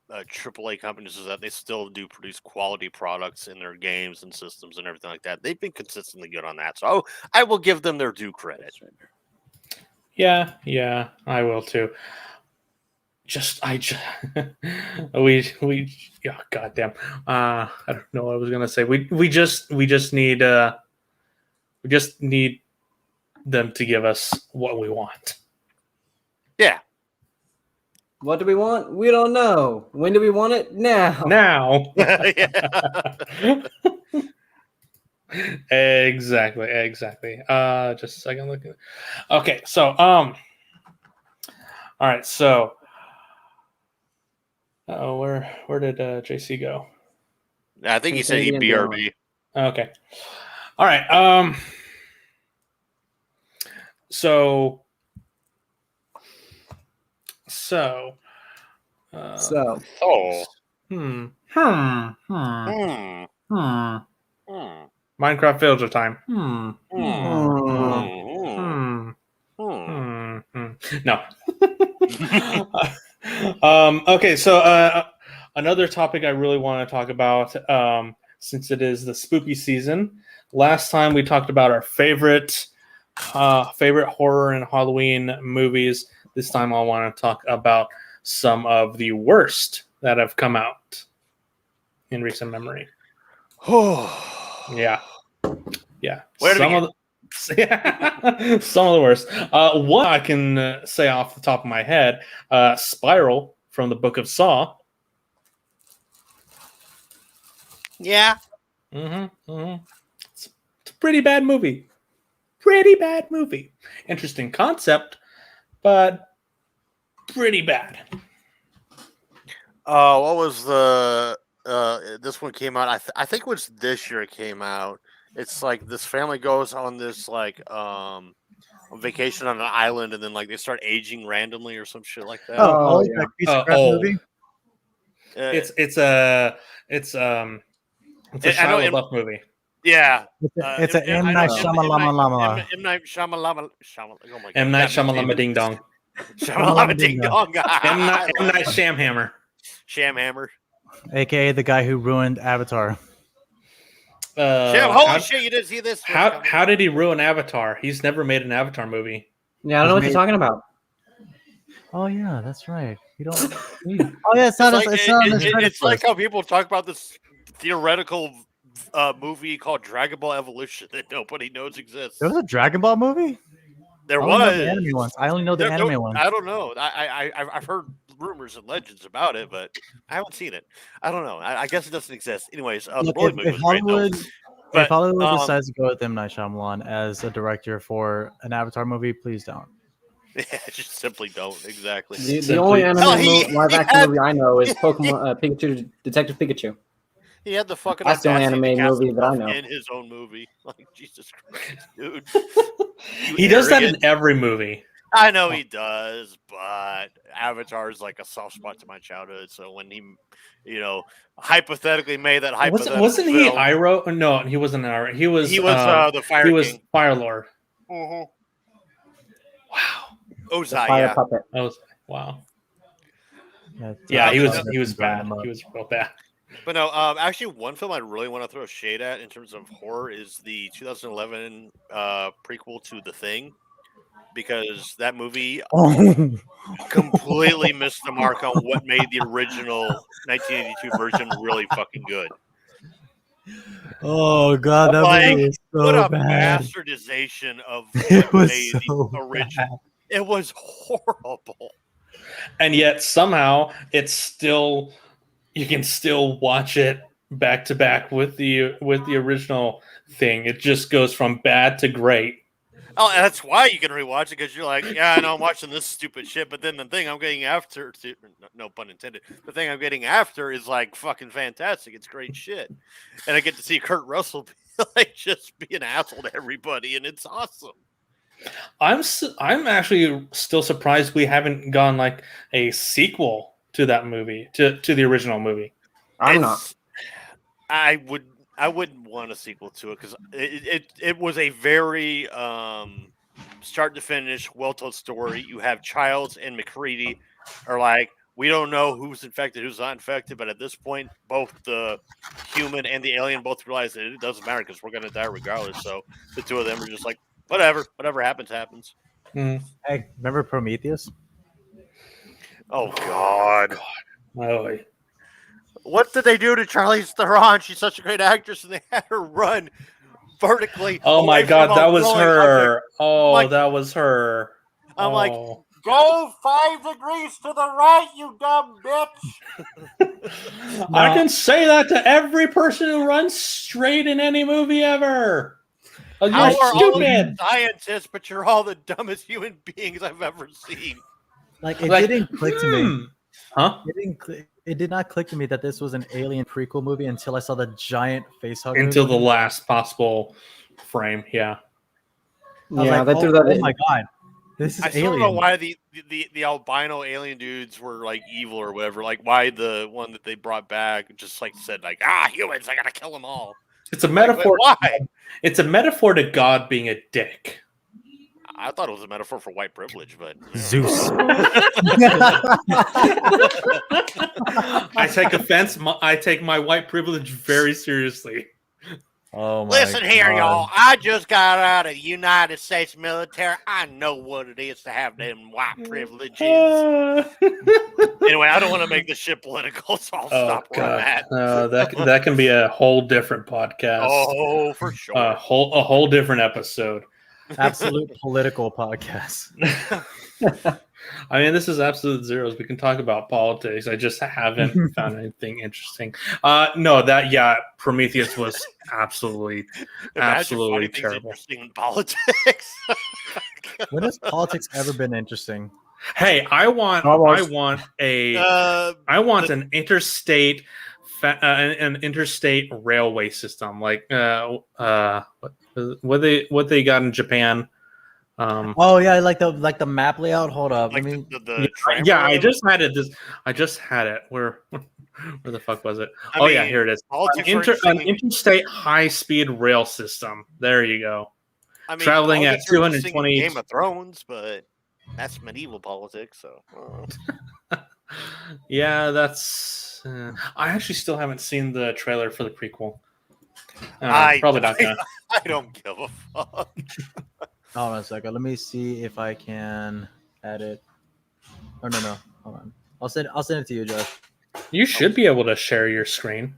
AAA companies is that they still do produce quality products in their games and systems and everything like that. They've been consistently good on that, so I will give them their due credit. Yeah, I will too. We yeah, goddamn. I don't know what I was gonna say. We just need them to give us what we want. Yeah. What do we want? We don't know. When do we want it? Now. Now. Yeah. Exactly. Just a second. Look at. Okay, so all right, so where did JC go? I think he said he BRB. Okay. All right. So. Oh. Minecraft Villager time. No. Okay, so another topic I really want to talk about, since it is the spooky season. Last time we talked about our favorite horror and Halloween movies. This time I want to talk about some of the worst that have come out in recent memory. Yeah. Some of the worst. One I can say off the top of my head, Spiral from the Book of Saw. Yeah. It's a pretty bad movie. Interesting concept, but pretty bad. What was the this one came out? I think it was this year it came out. It's like this family goes on this like vacation on an island, and then like they start aging randomly or some shit like that. That piece of crap movie. It's a Shia LaBeouf movie. Yeah, It's an M. Night Shyamalan. M. Night Shyamalan. Oh my God. M. Night Shyamalan Ding Dong. Shamalama Ding Dong. M. Night Shyamalan. Shamhammer. AKA the guy who ruined Avatar. Holy shit, you didn't see this? How did he ruin Avatar? He's never made an Avatar movie. Yeah, I don't know what you're talking about. Oh yeah, that's right. You don't. Oh yeah, it's like how people talk about this theoretical movie called Dragon Ball Evolution that nobody knows exists. There was a Dragon Ball movie. There was the anime ones. I only know the anime ones. I don't know. I've heard rumors and legends about it, but I haven't seen it. I don't know. I guess it doesn't exist. Anyways, Look, the movie was great, though. If Hollywood decides to go with M. Night Shyamalan as a director for an Avatar movie, please don't. Yeah, just simply don't. Exactly. The only anime live action movie I know is Pokemon Pikachu, Detective Pikachu. He had the fucking that's the only anime movie that I know in his own movie. Like, Jesus Christ, dude. He does that in every movie. I know he does, but Avatar is like a soft spot to my childhood. So when he, hypothetically made that hypothetical wasn't he Iroh? No, he wasn't Iroh. He was the Fire King. He was Fire Lord. Mm-hmm. Wow. Ozai, puppet. Wow. Yeah, he was bad. He was real bad. But no, actually, one film I really want to throw shade at in terms of horror is the 2011 prequel to The Thing, because that movie completely missed the mark on what made the original 1982 version really fucking good. Oh god, that movie is so what a bad. Bastardization of It was made so the original. Bad. It was horrible, and yet somehow it's still. You can still watch it back to back with the original thing. It just goes from bad to great. Oh, and that's why you can rewatch it, because you're like, yeah, I know I'm watching this stupid shit, but then the thing I'm getting after, no pun intended, the thing I'm getting after is like fucking fantastic. It's great shit, and I get to see Kurt Russell just be an asshole to everybody, and it's awesome. I'm actually still surprised we haven't gone like a sequel to that movie, to the original movie. I'm not. I wouldn't want a sequel to it, because it was a very start to finish well told story. You have Childs and McCready are like, we don't know who's infected, who's not infected, but at this point, both the human and the alien both realize that it doesn't matter because we're going to die regardless. So the two of them are just like, whatever happens. Mm. Hey, remember Prometheus? Oh God! Oh. What did they do to Charlize Theron? She's such a great actress, and they had her run vertically. Oh my God, that was her. That was her. I'm like, go 5 degrees to the right, you dumb bitch. I can say that to every person who runs straight in any movie ever. You're stupid. Scientists, but you're all the dumbest human beings I've ever seen. Like, it didn't click to me. Huh? It did not click to me that this was an Alien prequel movie until I saw the giant face hugger. Until the last possible frame, yeah. Yeah, they threw that in. Oh my God. This is I Alien. still don't know why the albino alien dudes were like evil or whatever. Like, why the one that they brought back just like said like, humans, I gotta kill them all. It's a metaphor. Like, why? It's a metaphor to God being a dick. I thought it was a metaphor for white privilege, but Zeus. I take offense. I take my white privilege very seriously. Oh my Listen here, y'all. I just got out of the United States military. I know what it is to have them white privileges. Anyway, I don't want to make this shit political, so I'll stop where I'm at. That can be a whole different podcast. Oh, for sure. A whole different episode. Absolute political podcast. I mean, this is Absolute Zeros. We can talk about politics. I just haven't found anything interesting. Prometheus was absolutely terrible. Interesting in politics. When has politics ever been interesting? Hey, I want an interstate railway system, like what they got in Japan. Like the map layout. Hold up, like I just had it. Where the fuck was it? Here it is. An interstate high-speed rail system. There you go. I mean, traveling at 220 Game of Thrones, but that's medieval politics. So Yeah, that's. I actually still haven't seen the trailer for the prequel. I Probably not gonna. I don't give a fuck. Hold on a second. Let me see if I can add it. Oh no. Hold on. I'll send it to you, Josh. You should be able to share your screen.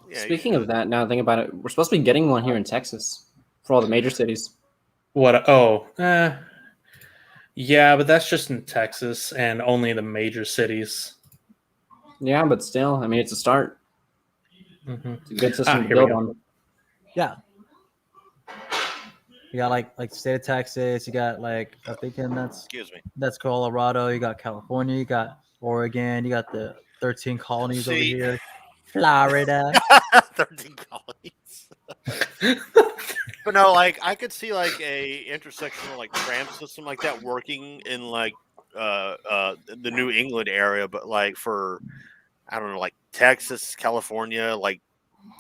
Yeah, Speaking of that, now think about it, we're supposed to be getting one here in Texas for all the major cities. What? Oh, yeah, but that's just in Texas and only the major cities. Yeah, but still, I mean, it's a start. Mm-hmm. It's a good system to Here we build go. on. Yeah. You got like the state of Texas. You got like I'm thinking excuse me. that's Colorado. You got California. You got Oregon. You got the 13 colonies over See? here. Florida. 13 colonies. But no, like I could see like a intersectional like tram system like that working in like the New England area, but like for I don't know, like Texas, California, like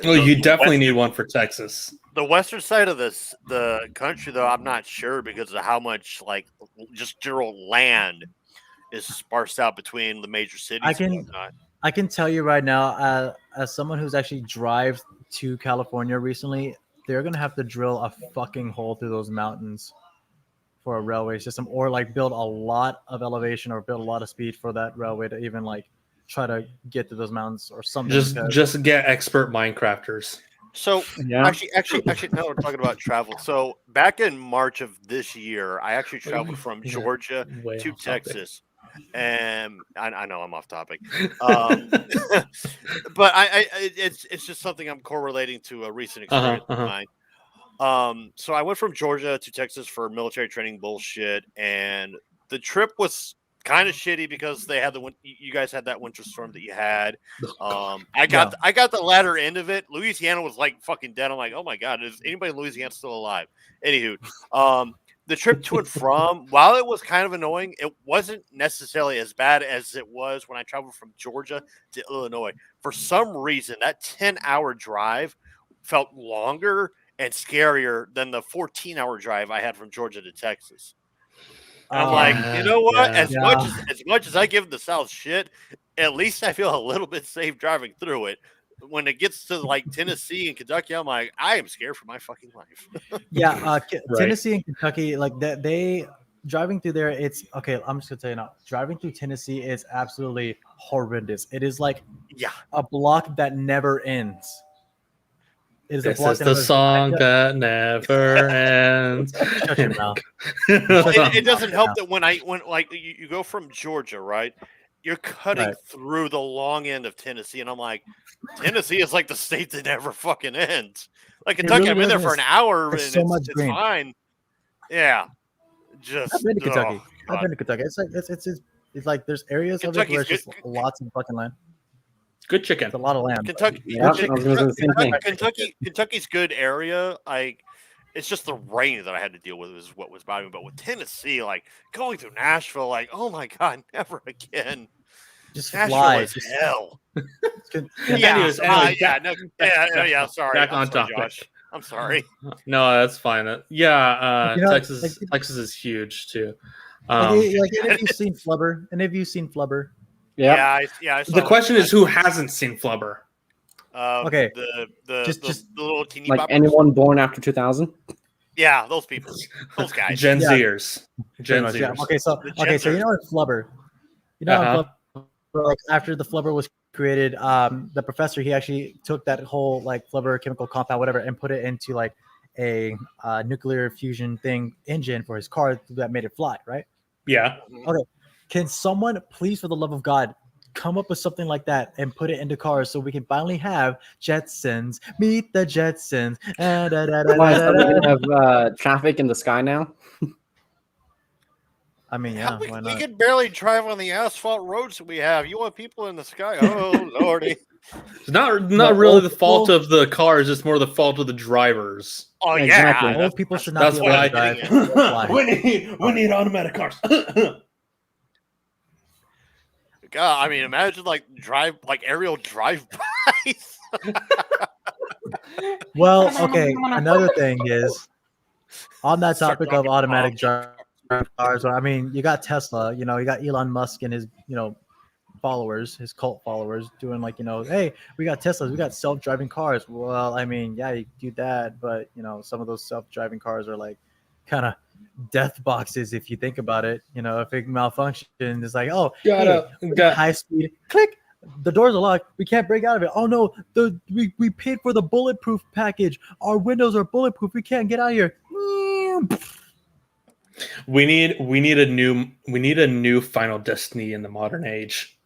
Well, you definitely need one for Texas. the western side of the country though, I'm not sure because of how much like just general land is sparsed out between the major cities and whatnot. I can tell you right now, as someone who's actually drive to California recently, they're gonna have to drill a fucking hole through those mountains for a railway system, or like build a lot of elevation or build a lot of speed for that railway to even like try to get to those mountains or something. Just get expert Minecrafters. So Yeah. actually, no, we're talking about travel. So back in March of this year, I actually traveled from Georgia Way to off topic. Texas, and I know I'm off topic, but it's just something I'm correlating to a recent experience of mine. So I went from Georgia to Texas for military training bullshit, and the trip was kind of shitty because they had you guys had that winter storm that you had. I got the latter end of it. Louisiana was like fucking dead. I'm like, oh my god, is anybody in Louisiana still alive? Anywho, the trip to and from, while it was kind of annoying, it wasn't necessarily as bad as it was when I traveled from Georgia to Illinois. For some reason, that 10-hour drive felt longer and scarier than the 14-hour drive I had from Georgia to Texas. And I'm like, you know what? As much as I give the South shit, at least I feel a little bit safe driving through it. When it gets to like Tennessee and Kentucky, I'm like, I am scared for my fucking life. Tennessee and Kentucky, like they driving through there, it's okay. I'm just gonna tell you now, driving through Tennessee is absolutely horrendous. It is like a block that never ends. This is the song that never ends. Shut your mouth. It doesn't help that when like you go from Georgia, right? You're cutting through the long end of Tennessee, and I'm like, Tennessee is like the state that never fucking ends. Like Kentucky, I've been there for an hour, and it's fine. Yeah, just I've been to Kentucky. I've been to Kentucky. It's like there's areas of it where it's just lots of fucking land. Good chicken. It's a lot of land. Kentucky's good area. Like, it's just the rain that I had to deal with is what was bothering me. But with Tennessee, like going through Nashville, like, oh my god, never again. Just Nashville fly. is hell. Yeah. Sorry, back on topic. Josh. I'm sorry. No, that's fine. Texas is huge too. Any of you seen Flubber? Any of you seen Flubber? Yeah. The question is, who hasn't seen Flubber? Okay. The little teeny like boppers. anyone born after 2000. Yeah, those people, those guys. Gen Zers. Gen Zers. Yeah. Okay, so you know in Flubber, like after the Flubber was created, the professor he actually took that whole like Flubber chemical compound, whatever, and put it into like a nuclear fusion engine for his car that made it fly, right? Yeah. Okay. Can someone please, for the love of God, come up with something like that and put it into cars so we can finally have Jetsons, meet the Jetsons. Why are we gonna have traffic in the sky now? I mean, we not? can barely drive on the asphalt roads that we have. You want people in the sky? Oh lordy! It's not really the fault of the cars. It's more the fault of the drivers. Oh exactly. Old people should not be able to drive. We need automatic cars. God, I mean, imagine like aerial drive-bys. Well, okay. Another thing is, on that topic of automatic driving, cars. I mean, you got Tesla. You got Elon Musk and his followers, his cult followers, doing like hey, we got Teslas, we got self-driving cars. Well, I mean, yeah, you do that, but some of those self-driving cars are like kind of death boxes if you think about it. If it malfunctions, it's like, oh, high speed, click, the doors are locked, we can't break out of it. Oh no, we paid for the bulletproof package, our windows are bulletproof, we can't get out of here. We need a new Final Destiny in the modern age.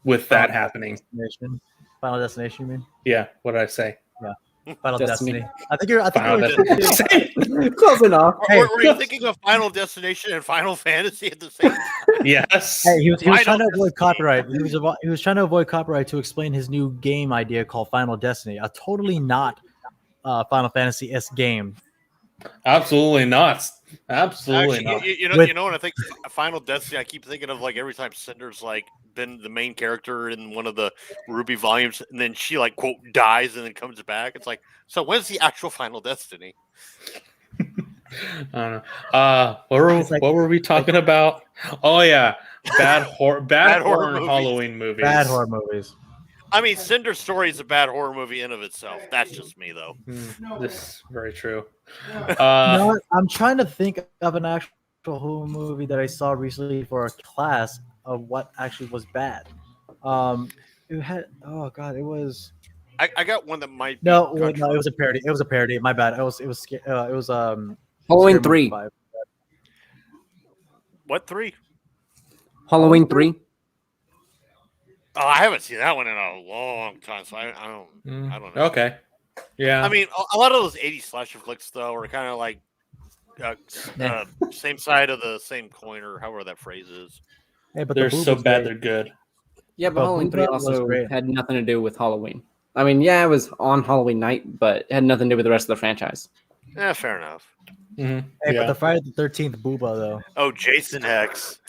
With that happening, Final Destination, you mean? Yeah. What did I say? Yeah, Final Destiny. I think you're close enough. Hey, were you thinking of Final Destination and Final Fantasy at the same time? Yes. Hey, he was trying to avoid copyright. He was trying to avoid copyright to explain his new game idea called Final Destiny, a totally not Final Fantasy-esque game. Absolutely not. Absolutely not. You know, when I think Final Destiny, I keep thinking of like every time Cinder's like been the main character in one of the Ruby volumes, and then she like quote dies and then comes back. It's like, so when's the actual Final Destiny? I don't know. What were we talking about? Oh yeah, bad horror movies. Halloween movies. Bad horror movies. I mean, Cinder's Story is a bad horror movie in of itself. That's just me, though. This is very true. I'm trying to think of an actual horror movie that I saw recently for a class of what actually was bad. It had it was. I got one that might. No, it was a parody. It was a parody. My bad. It was Halloween 3. What 3? Halloween 3. Oh, I haven't seen that one in a long time, so I don't know. Okay. Yeah. I mean, a lot of those 80s slasher flicks, though, are kind of like same side of the same coin, or however that phrase is. Hey, but they're so bad they're good. Yeah, but Halloween 3 also had nothing to do with Halloween. I mean, yeah, it was on Halloween night, but it had nothing to do with the rest of the franchise. Yeah, fair enough. Mm-hmm. Hey, but the Friday the 13th Booba, though. Oh, Jason X.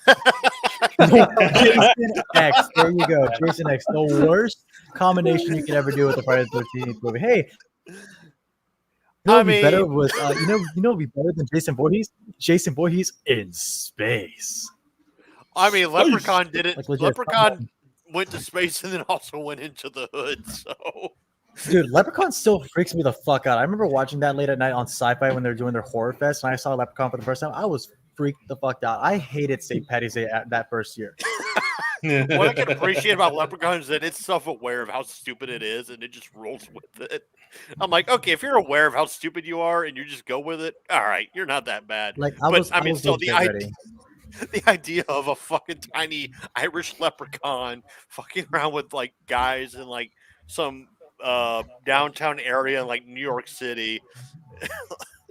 Jason X. There you go. Jason X. The worst combination you could ever do with the Friday the 13th movie. Hey, be better with would be better than Jason Voorhees? Jason Voorhees in space. I mean, Leprechaun did it. Like, Leprechaun went to space and then also went into the hood. So, dude, Leprechaun still freaks me the fuck out. I remember watching that late at night on Sci-Fi when they were doing their horror fest, and I saw Leprechaun for the first time. I was freaked the fuck out. I hated St. Patty's Day that first year. What I can appreciate about Leprechaun is that it's self-aware of how stupid it is, and it just rolls with it. I'm like, okay, if you're aware of how stupid you are and you just go with it, all right, you're not that bad. Like, the idea of a fucking tiny Irish leprechaun fucking around with like guys in like some downtown area in like New York City,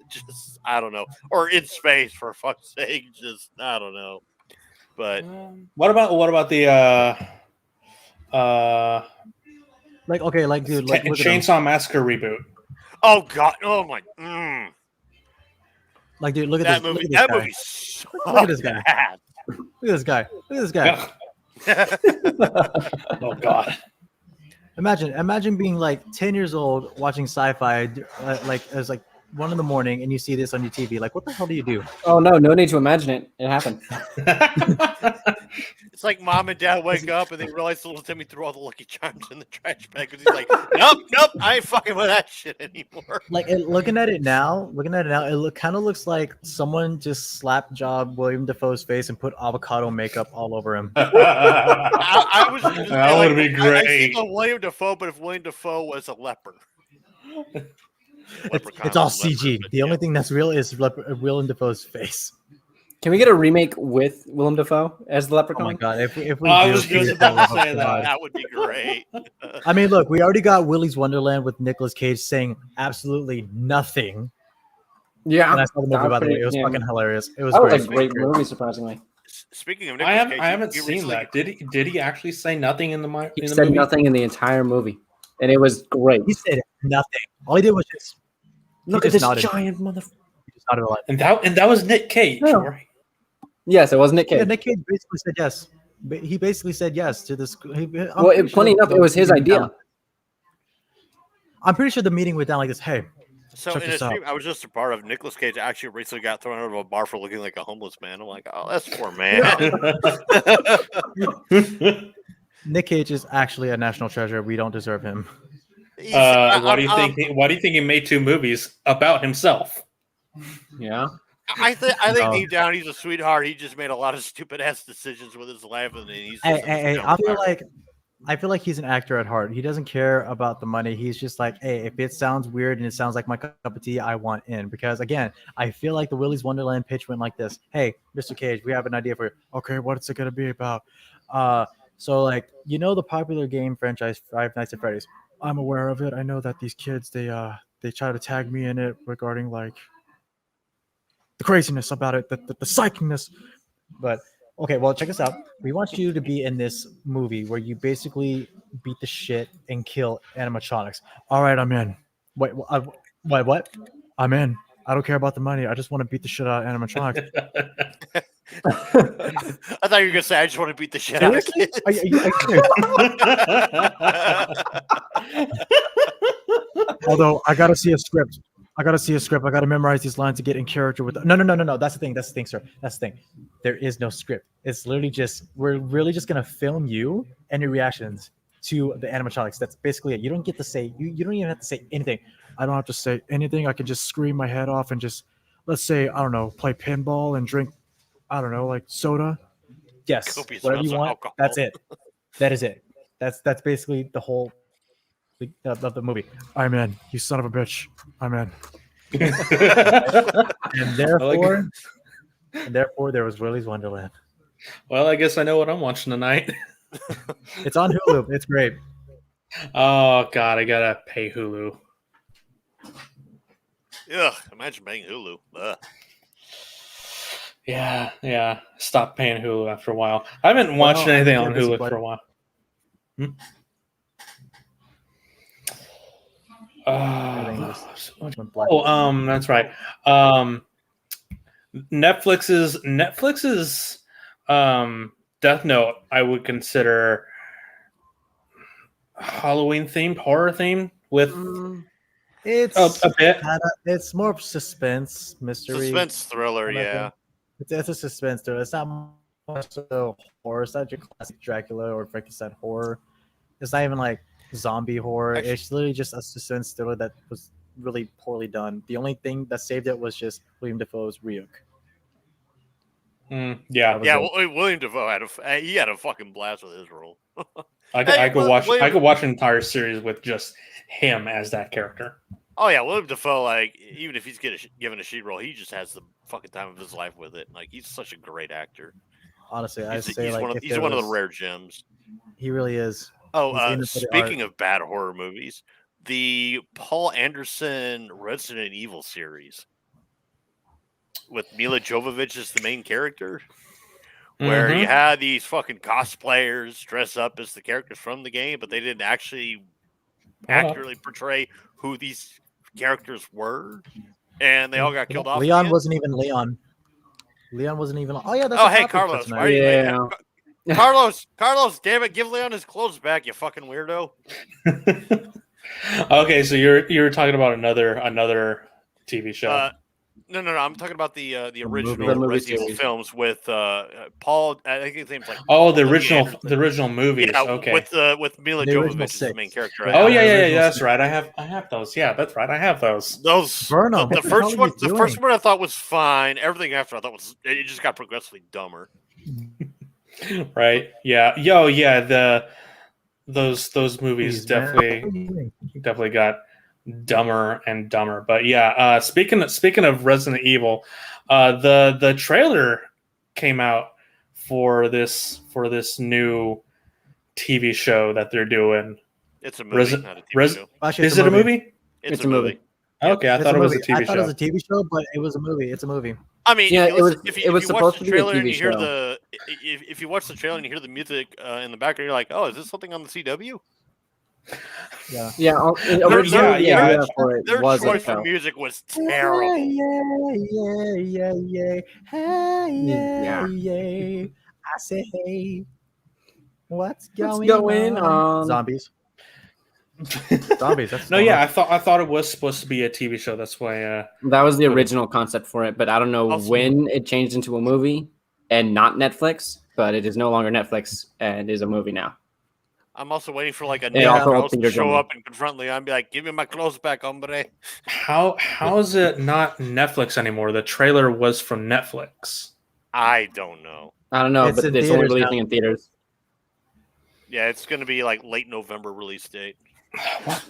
just I don't know, or in space for fuck's sake, just I don't know. But what about the like okay, like dude, like Chainsaw Massacre reboot? Oh god, oh my. Like, dude, look at that this movie. Look at That this movie's look at this guy. bad. Look at this guy. Look at this guy. Oh god. Imagine being like 10 years old watching sci-fi like as like 1 a.m. and you see this on your TV. Like, what the hell do you do? Oh no need to imagine it. It happened. It's like mom and dad wake up and they realize little Timmy threw all the Lucky Charms in the trash bag because he's like, nope, I ain't fucking with that shit anymore. Like, looking at it now, it kind of looks like someone just slap job William Dafoe's face and put avocado makeup all over him. I was just that would be great. I see the William Dafoe, but if William Dafoe was a leper. It's all CG. The only thing that's real is Willem Dafoe's face. Can we get a remake with Willem Dafoe as the Leprechaun? Oh my god! If we I was just about to say that would be great. I mean, look, we already got Willy's Wonderland with Nicolas Cage saying absolutely nothing. Yeah, and I saw the movie, by the way. It was fucking hilarious. It was a great movie, surprisingly. Speaking of Nicolas Cage, I haven't seen that. Did he actually say nothing in the movie? He said nothing in the entire movie, and it was great. He said nothing. All he did was just look at this giant motherfucker. And that was Nick Cage, right? Yes, it was Nick Cage. Yeah, Nick Cage basically said yes. He basically said yes to this. Funny enough, it was his idea. I'm pretty sure the meeting went down like this. Hey, So Check in a this out. stream I was just a part of, Nicolas Cage actually recently got thrown out of a bar for looking like a homeless man. I'm like, oh, that's poor man. Nick Cage is actually a national treasure. We don't deserve him. Why do you think? Why do you think he made 2 movies about himself? Yeah. I think No. deep down he's a sweetheart. He just made a lot of stupid ass decisions with his life, and he's just Hey, I feel like he's an actor at heart. He doesn't care about the money. He's just like, hey, if it sounds weird and it sounds like my cup of tea, I want in. Because again, I feel like the Willy's Wonderland pitch went like this: hey, Mr. Cage, we have an idea for you. Okay, what's it gonna be about? So like, you know, the popular game franchise Five Nights at Freddy's. I'm aware of it. I know that these kids they try to tag me in it regarding like the craziness about it, the psychiness. But okay, well, check this out. We want you to be in this movie where you basically beat the shit and kill animatronics. All right, I'm in. Wait, what? I'm in. I don't care about the money. I just want to beat the shit out of animatronics. I thought you were gonna say I just want to beat the shit out of kids. Are you Although I gotta see a script. I gotta memorize these lines to get in character with. No. That's the thing, sir. That's the thing. There is no script. It's literally just we're really just gonna film you and your reactions to the animatronics. That's basically it. You don't get to say you don't even have to say anything. I don't have to say anything. I can just scream my head off and just let's say I don't know, play pinball and drink I don't know, like soda. Yes, Copious whatever you amounts of want. alcohol. That's it. That is it. That's basically the whole of the movie. I'm in. You son of a bitch. I'm in. And therefore, there was Willy's Wonderland. Well, I guess I know what I'm watching tonight. It's on Hulu. It's great. Oh God, I gotta pay Hulu. Ugh, imagine paying Hulu. Ugh. Yeah. Stop paying Hulu after a while. I haven't watched anything on Hulu for a while. That's right. Netflix's Death Note, I would consider Halloween themed, horror themed with It's a bit. It's more of suspense, mystery, Suspense thriller, yeah. It's a suspense thriller. It's not much so horror. It's not your classic Dracula or Frankenstein horror. It's not even like zombie horror. Actually, it's literally just a suspense thriller that was really poorly done. The only thing that saved it was just William Dafoe's Ryuk. William Dafoe had a fucking blast with his role. I could watch an entire series with just him as that character. Oh yeah, William Dafoe, like even if he's given a sheet role, he just has the fucking time of his life with it. Like he's such a great actor. Honestly, he's one of the rare gems. He really is. Oh, speaking of bad horror movies, the Paul Anderson Resident Evil series with Mila Jovovich as the main character, where you had these fucking cosplayers dress up as the characters from the game, but they didn't actually accurately portray who these characters were, and they all got killed off. Leon wasn't even Leon. Leon wasn't even. Oh yeah, that's. Oh hey, Carlos. Why are you? Carlos, damn it! Give Leon his clothes back, you fucking weirdo. Okay, so you're talking about another TV show. No. I'm talking about the original Resident Evil films with Paul. I think his name's like. Oh, the original movies. Yeah, okay. With Mila Jovovich as the main character. Oh yeah. That's right. I have those. Yeah, that's right. I have those. Burnham. The first one I thought was fine. Everything after I thought it just got progressively dumber. Right. Yeah. Those movies definitely got dumber and dumber. But yeah, speaking of Resident Evil, the trailer came out for this new TV show that they're doing. It's a movie, not a TV show. Actually, is it a movie? It's a movie. Okay, I thought it was a TV show. I thought it was a TV show, but it was a movie. It's a movie. I mean, yeah, if you supposed to be a TV show. If you watch the trailer and you hear the music in the background, you're like, "Oh, is this something on the CW?" Yeah. Their choice for music was terrible. Yeah. I say, hey, what's going on? Zombies. Zombies. That's No, yeah, I thought it was supposed to be a TV show. That's why. That was the original concept for it, but I don't know Also- when it changed into a movie and not Netflix. But it is no longer Netflix and is a movie now. I'm also waiting for like a They also Neil opened to your show drama. up and confront Leon and be like, "Give me my clothes back, hombre." How is it not Netflix anymore? The trailer was from Netflix. I don't know. I don't know, It's but in it's only theaters releasing in theaters. Yeah, it's going to be like late November release date.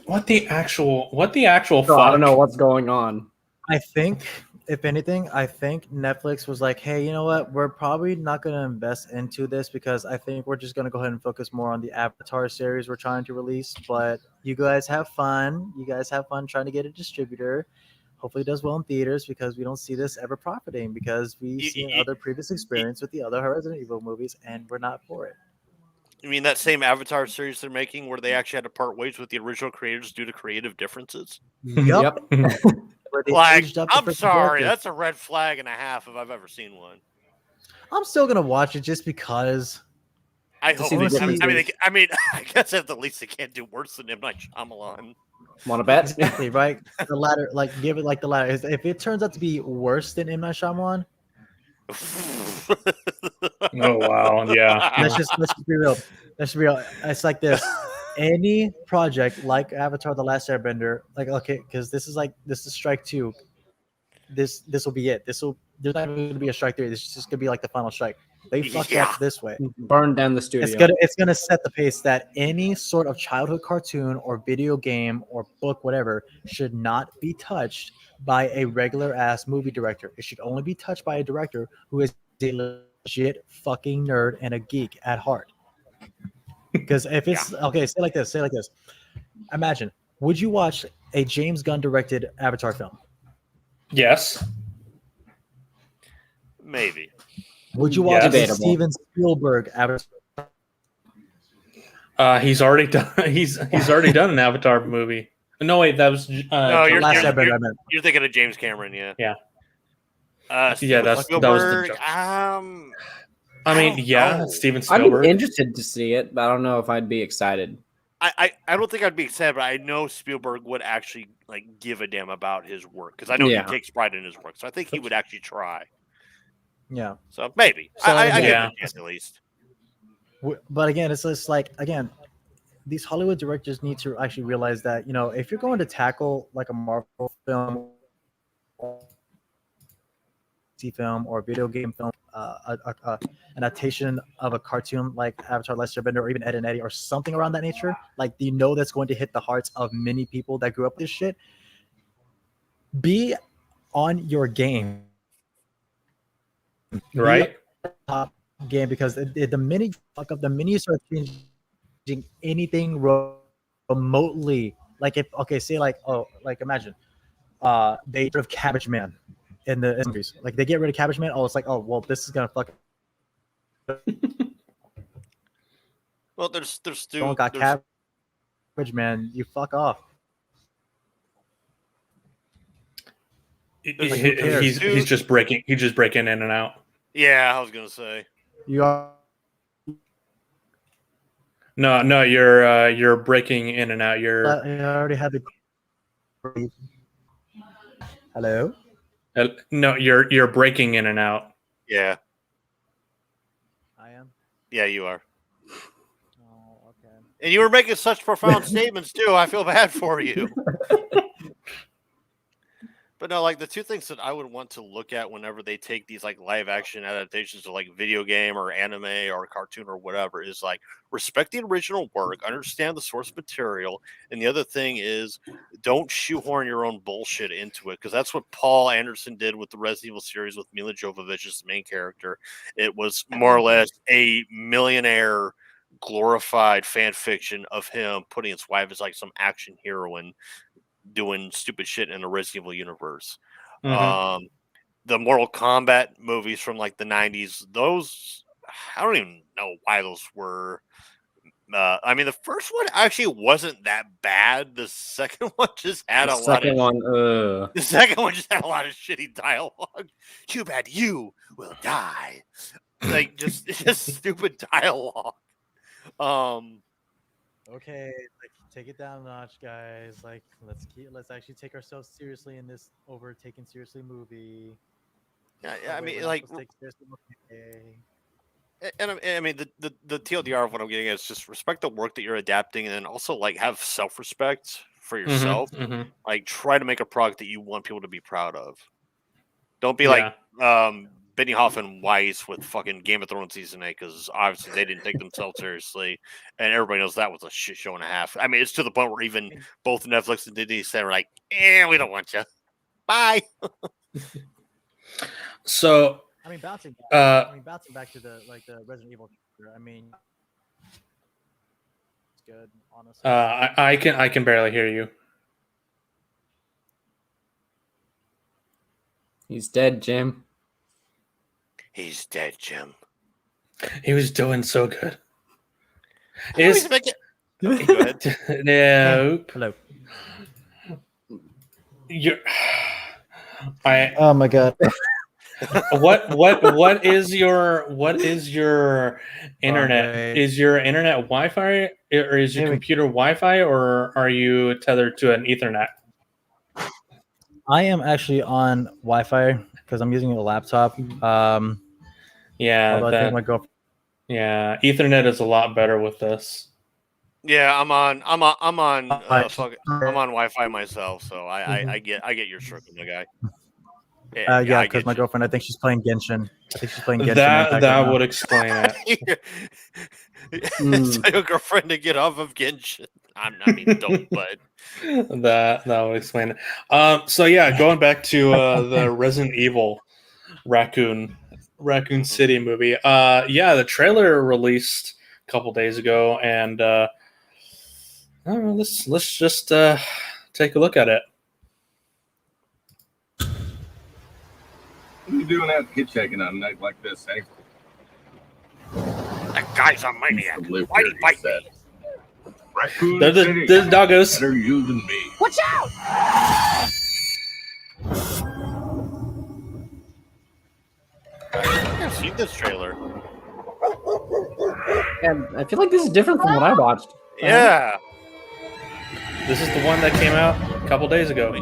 What the actual So fuck? I don't know what's going on. I think, if anything, I think Netflix was like, hey, you know what? We're probably not going to invest into this because I think we're just going to go ahead and focus more on the Avatar series we're trying to release. But you guys have fun. You guys have fun trying to get a distributor. Hopefully it does well in theaters because we don't see this ever profiting because we've seen other previous experience with the other Resident Evil movies and we're not for it. You mean that same Avatar series they're making where they actually had to part ways with the original creators due to creative differences? Yup. Where they Like, aged up the I'm freaking sorry, characters. that's a red flag and a half if I've ever seen one. I'm still going to watch it just because. I To hope. see the I mean, I guess at the least they can't do worse than M. Night Shyamalan. Want to bet? Exactly, right? The latter, like, give it like the latter. If it turns out to be worse than M. Night Shyamalan, Oh wow, yeah. let's just be real. Let's be real. It's like this. Any project like Avatar: The Last Airbender, like okay, because this is strike two. This will be it. There's not even going to be a strike three. This is just going to be like the final strike. They fucked Yeah. up this way. Burn down the studio. It's gonna set the pace that any sort of childhood cartoon or video game or book, whatever, should not be touched by a regular ass movie director. It should only be touched by a director who is a legit fucking nerd and a geek at heart. Because if it's okay, say it like this. Imagine, would you watch a James Gunn directed Avatar film? Yes. Maybe. Would you watch a Debatable. Steven Spielberg Avatar? He's already done. He's already done an Avatar movie. No, wait, that was. No, you're, Last you're, Airbender, you're, I meant. you're thinking of James Cameron, yeah. Yeah. Yeah, that was the Spielberg. joke. I mean, don't yeah, know. it's Steven I'd Spielberg. be interested to see it, but I don't know if I'd be excited. I don't think I'd be excited, but I know Spielberg would actually like give a damn about his work because I know he takes pride in his work. So I think he would actually try. Yeah. So maybe So, I give yeah. it a chance at least. But again, it's just like these Hollywood directors need to actually realize that if you're going to tackle like a Marvel film, film or a video game film, an adaptation of a cartoon like Avatar: Last Airbender or even Ed and Eddie or something around that nature, like that's going to hit the hearts of many people that grew up with this shit. Be on your game, Right. top game, because the minute you fuck up, the minute you start changing anything remotely, like imagine they get rid of Cabbage Man in the movies. Like they get rid of Cabbage Man, it's like, oh well, this is gonna fuck. Well, there's still Don't got Cabbage Man, you fuck off. He's just breaking in and out. Yeah, I was gonna say. You are. No, you're breaking in and out. I already had the. Hello. No, you're breaking in and out. Yeah, I am. yeah, you are. Oh, okay. And you were making such profound statements too. I feel bad for you. But no, like the two things that I would want to look at whenever they take these like live action adaptations of like video game or anime or cartoon or whatever is like respect the original work, understand the source material, and the other thing is don't shoehorn your own bullshit into it because that's what Paul Anderson did with the Resident Evil series with Mila Jovovich as the main character. It was more or less a millionaire glorified fan fiction of him putting his wife as like some action heroine doing stupid shit in the Resident Evil universe. Mm-hmm. The Mortal Kombat movies from like the 90s, those I don't even know why those were. I mean, the first one actually wasn't that bad. The second one just had a lot of. The second one just had a lot of shitty dialogue. Too bad you will die. Like just stupid dialogue. Okay, like take it down a notch, guys. Like let's actually take ourselves seriously in this taken seriously movie. Yeah, Oh, I wait, mean, we're not like, supposed to take it seriously. Okay. and I mean, the TLDR of what I'm getting at is just respect the work that you're adapting, and then also like have self respect for yourself. Like, try to make a product that you want people to be proud of. Don't be like Benioff and Weiss with fucking Game of Thrones season 8, because obviously they didn't take themselves seriously, and everybody knows that was a shit show and a half. I mean, it's to the point where even both Netflix and Disney said, like, we don't want you. Bye. So, I mean, bouncing back to the Resident Evil. I mean, it's good, honestly. I can barely hear you. He's dead, Jim. He's dead, Jim. He was doing so good. Okay, go ahead. No. Hello. Oh my god. What is your internet? Okay. Is your internet Wi-Fi, or is your computer Wi-Fi, or are you tethered to an Ethernet? I am actually on Wi-Fi because I'm using a laptop. Yeah, I think my girlfriend. Yeah, Ethernet is a lot better with this. Yeah, I'm on Wi-Fi myself, so I get your circle, my guy. Yeah, because my girlfriend, I think she's playing Genshin. That would explain it. Tell your girlfriend to get off of Genshin. I mean, don't, but that would explain it. So yeah, going back to the Resident Evil Raccoon City movie. Yeah, the trailer released a couple days ago, and I don't know, let's just take a look at it. What are you doing out hitchhiking on a night like this, eh? That guy's a maniac. Why did he bite me? Raccoon They're City. the doggos. Better you than me. Watch out! I've seen this trailer. And I feel like this is different from what I watched. Yeah. This is the one that came out a couple days ago.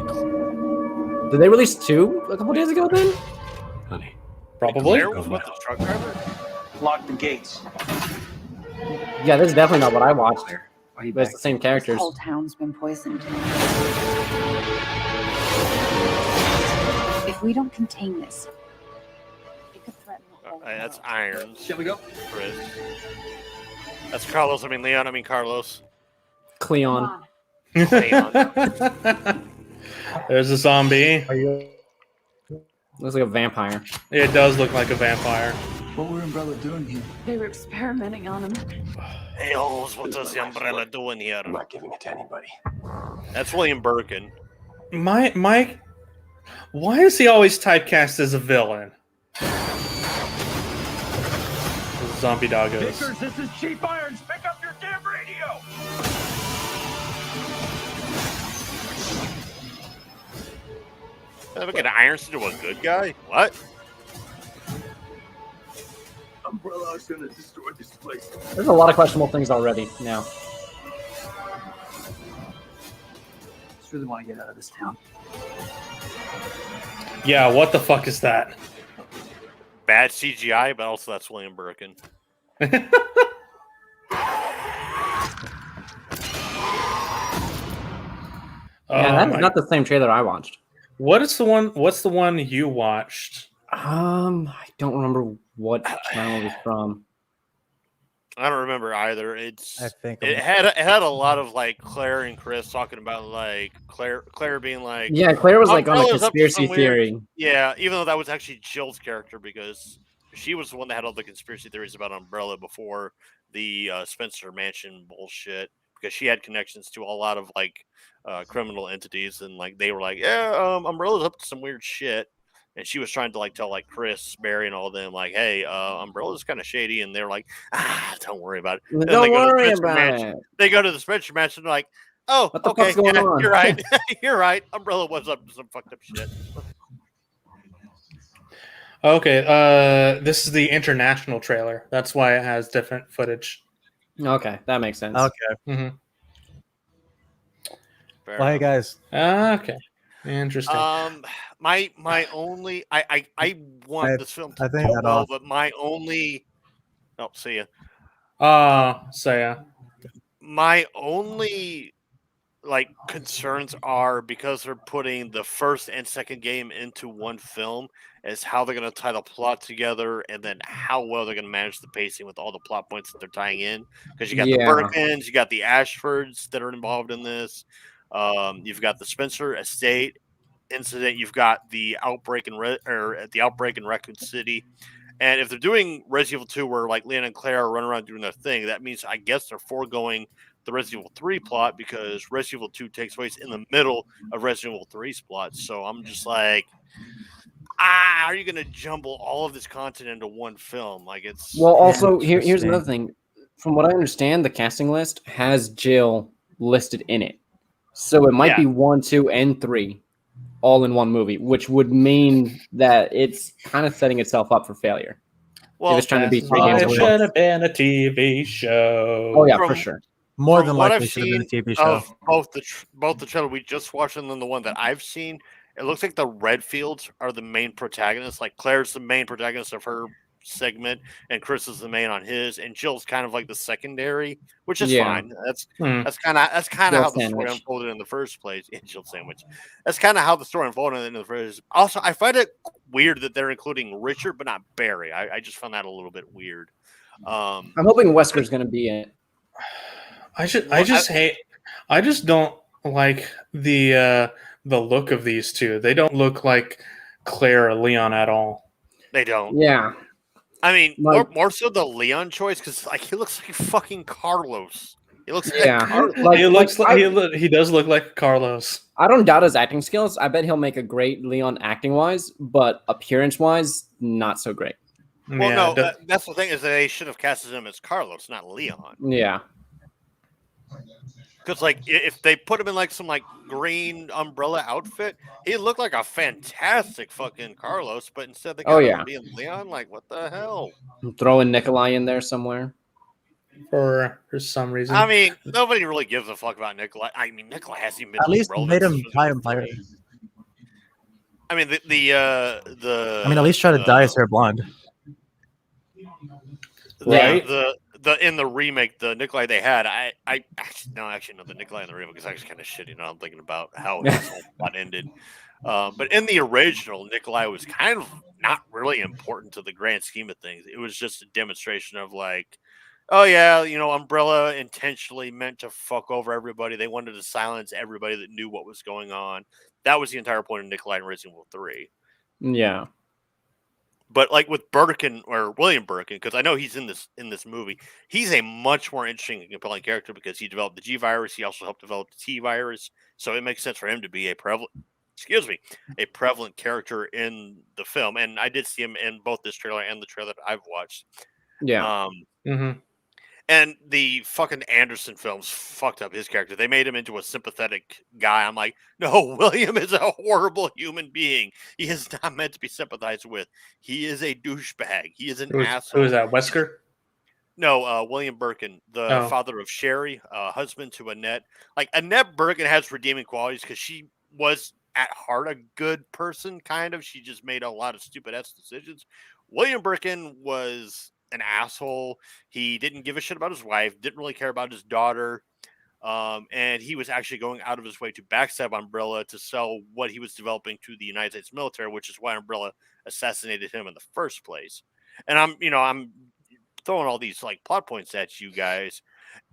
Did they release 2 a couple days ago then? Honey. Probably. Claire was with the truck driver? Lock the gates. Yeah, this is definitely not what I watched. But it's the same characters. This whole town's been poisoned. If we don't contain this, it could threaten the whole town. That's Irons. Shall we go? Chris. That's Carlos. I mean Leon. I mean Carlos. Cleon. Leon. There's a zombie. Looks like a vampire. It does look like a vampire. What were Umbrella doing here? They were experimenting on him. Hey, O's, what does the Umbrella doing here? I'm not giving it to anybody. That's William Birkin. Mike, why is he always typecast as a villain? Zombie doggos. Vickers, this is Chief Irons. Pick up your damn radio. Look at Irons to a good guy. What? Umbrella is gonna destroy this place. There's a lot of questionable things already now. I just really want to get out of this town. Yeah, what the fuck is that? Bad CGI, but also that's William Birkin. Yeah, that's not the same trailer I watched. What's the one you watched? I don't remember what channel it was from. I don't remember either. I think it had a lot of like Claire and Chris talking about like Claire being like, yeah, Claire was like on a Umbrella's up to conspiracy some theory. weird, yeah, even though that was actually Jill's character, because she was the one that had all the conspiracy theories about Umbrella before the Spencer Mansion bullshit, because she had connections to a lot of like criminal entities, and like they were like, yeah, Umbrella's up to some weird shit. And she was trying to like tell like Chris, Barry, and all of them like, hey, Umbrella's kind of shady, and they're like, don't worry about it. Don't worry about it. They go to the Spencer Mansion, and they're like, oh, What the okay, fuck's going on? you're right, you're right. Umbrella was up to some fucked up shit. Okay, this is the international trailer. That's why it has different footage. Okay, that makes sense. Okay. Mm-hmm. Fair Well, hey enough. guys, Okay. Interesting. My only I want this film to I think do that well, off. but my only see ya. So yeah. My only like concerns are because they're putting the first and second game into one film is how they're going to tie the plot together and then how well they're going to manage the pacing with all the plot points that they're tying in because you got the Yeah. Birkins, you got the Ashfords that are involved in this, you've got the Spencer estate incident, you've got the outbreak in the outbreak in Raccoon City. And if they're doing Resident Evil 2 where like Leon and Claire are running around doing their thing, that means I guess they're foregoing the Resident Evil 3 plot because Resident Evil 2 takes place in the middle of Resident Evil 3's plot. So I'm just like, are you going to jumble all of this content into one film? Like it's Well, also here's Interesting. another thing. From what I understand, the casting list has Jill listed in it, so it might be 1, 2, and 3 all in one movie, which would mean that it's kind of setting itself up for failure. well, if it's trying to be That's 3 why games it at should once. have been a TV show. Oh yeah, for From- sure. More from than what likely I've should have been a seen TV show. of both the trailer we just watched and then the one that I've seen, it looks like the Redfields are the main protagonists. Like Claire's the main protagonist of her segment, and Chris is the main on his, and Jill's kind of like the secondary, which is Yeah. fine. That's Hmm. kind of Jill how the story sandwich. unfolded in the first place. Yeah, Jill sandwich. That's kind of how the story unfolded in the first. Also, I find it weird that they're including Richard but not Barry. I just found that a little bit weird. I'm hoping Wesker's going to be in it. I just don't like the look of these two. They don't look like Claire or Leon at all. They don't. Yeah. I mean, Like- more so the Leon choice because like he looks like fucking Carlos. He looks Yeah. like Carlos. He does look like Carlos. I don't doubt his acting skills. I bet he'll make a great Leon acting wise, but appearance wise, not so great. Well, Yeah, no, the- that's the thing is that they should have casted him as Carlos, not Leon. Yeah. Because like if they put him in like some like green umbrella outfit, he looked like a fantastic fucking Carlos. But instead they got him being Leon. Like what the hell? Throwing Nikolai in there somewhere. for some reason. I mean, nobody really gives a fuck about Nikolai. I mean, Nikolai hasn't even been At least relevant made him since dye him fire. I mean, the I mean, at least try to dye his hair blonde. Right. The in the remake, the Nikolai they had, actually no, the Nikolai in the remake is actually kind of shitty. Now I'm thinking about how this whole plot ended. But in the original, Nikolai was kind of not really important to the grand scheme of things. It was just a demonstration of like, oh yeah, Umbrella intentionally meant to fuck over everybody. They wanted to silence everybody that knew what was going on. That was the entire point of Nikolai in Resident Evil 3. Yeah. But like with Birkin or William Birkin, because I know he's in this movie, he's a much more interesting and compelling character because he developed the G virus. He also helped develop the T virus, so it makes sense for him to be a prevalent character in the film. And I did see him in both this trailer and the trailer that I've watched. Yeah. And the fucking Anderson films fucked up his character. They made him into a sympathetic guy. I'm like, no, William is a horrible human being. He is not meant to be sympathized with. He is a douchebag. He is an asshole. Who is that? Wesker? No, William Birkin, the father of Sherry, husband to Annette. Like, Annette Birkin has redeeming qualities because she was at heart a good person, kind of. She just made a lot of stupid-ass decisions. William Birkin was an asshole. He didn't give a shit about his wife, didn't really care about his daughter, and he was actually going out of his way to backstab Umbrella to sell what he was developing to the United States military, which is why Umbrella assassinated him in the first place. And I'm throwing all these like plot points at you guys,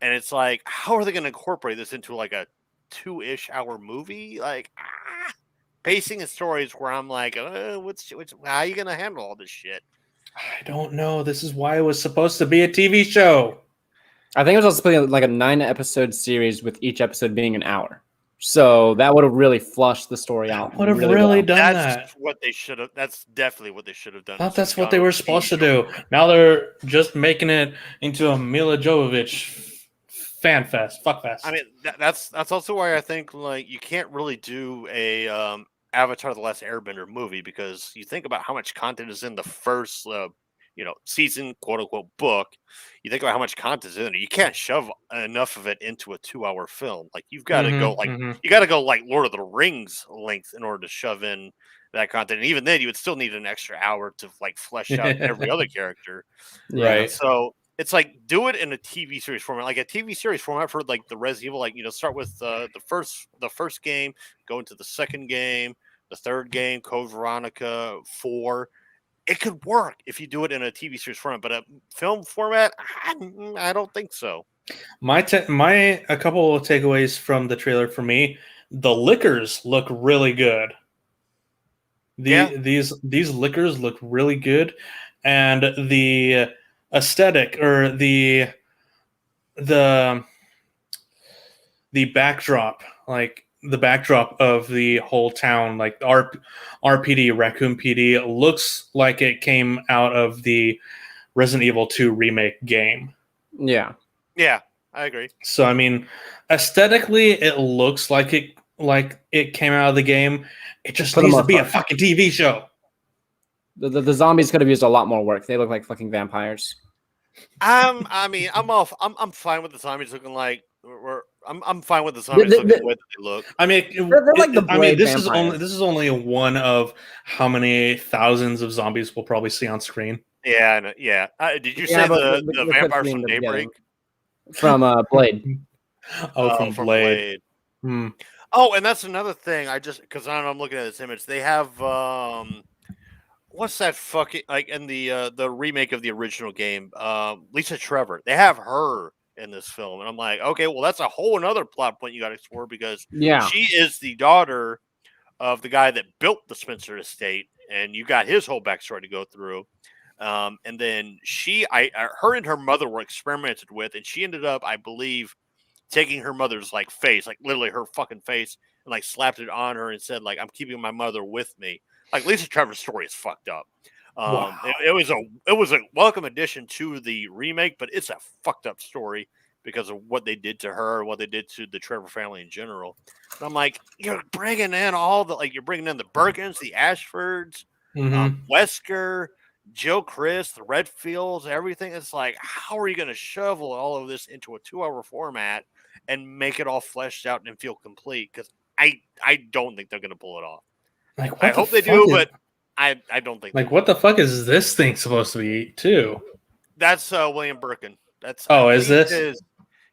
and it's like, how are they going to incorporate this into like a 2-ish hour movie? Like, pacing and stories where I'm like, how are you going to handle all this shit? I don't know. This is why it was supposed to be a TV show. I think it was also supposed to be like a 9-episode series with each episode being an hour. So that would have really flushed the story out. Would have really done That's that. what they should have. That's definitely what they should have done. I thought that's what they were supposed to do. Now they're just making it into a Mila Jovovich fan fest, fuck fest. I mean, that's also why I think like you can't really do a Avatar: The Last Airbender movie because you think about how much content is in the first season, quote unquote, book. You think about how much content is in it. You can't shove enough of it into a 2-hour film. Like you've got to go like Lord of the Rings length in order to shove in that content. And even then, you would still need an extra hour to like flesh out every other character. Right. So it's like do it in a TV series format, like a TV series format for like the Resident Evil. Like start with the first game, go into the second game, the third game, Code Veronica 4. It could work if you do it in a TV series format, but a film format, I don't think so. A couple of takeaways from the trailer for me: the liquors look really good. These liquors look really good, and the aesthetic or the backdrop, like the backdrop of the whole town, like RPD, Raccoon PD, looks like it came out of the Resident Evil 2 remake game. Yeah, I agree. So I mean, aesthetically, it looks like it came out of the game. It just needs to be a fucking TV show. The zombies could have used a lot more work. They look like fucking vampires. I mean, I'm fine with the zombies looking like. I'm fine with the zombies looking the way that they look. I mean, they're like the Blade this vampires. this is only one of how many thousands of zombies we'll probably see on screen. Yeah, I know, yeah. Did you say the vampires from Daybreak? From Blade. From Blade. Hmm. Oh, and that's another thing. Because I'm looking at this image. They have what's that fucking like in the remake of the original game? Lisa Trevor. They have her in this film, and I'm like, okay, well, that's a whole another plot point you got to explore because she is the daughter of the guy that built the Spencer estate, and you got his whole backstory to go through. And then her and her mother were experimented with, and she ended up, I believe, taking her mother's like face, like literally her fucking face, and like slapped it on her and said, like, I'm keeping my mother with me. Like Lisa Trevor's story is fucked up. Wow. It was a welcome addition to the remake, but it's a fucked up story because of what they did to her and what they did to the Trevor family in general. And I'm like, you're bringing in you're bringing in the Birkins, the Ashfords, Wesker, Joe Chris, the Redfields, everything. It's like, how are you going to shovel all of this into a 2-hour format and make it all fleshed out and feel complete? Because I don't think they're going to pull it off. Like, I hope they do, but I don't think. Like, what the fuck is this thing supposed to be too? That's William Birkin. That's is this?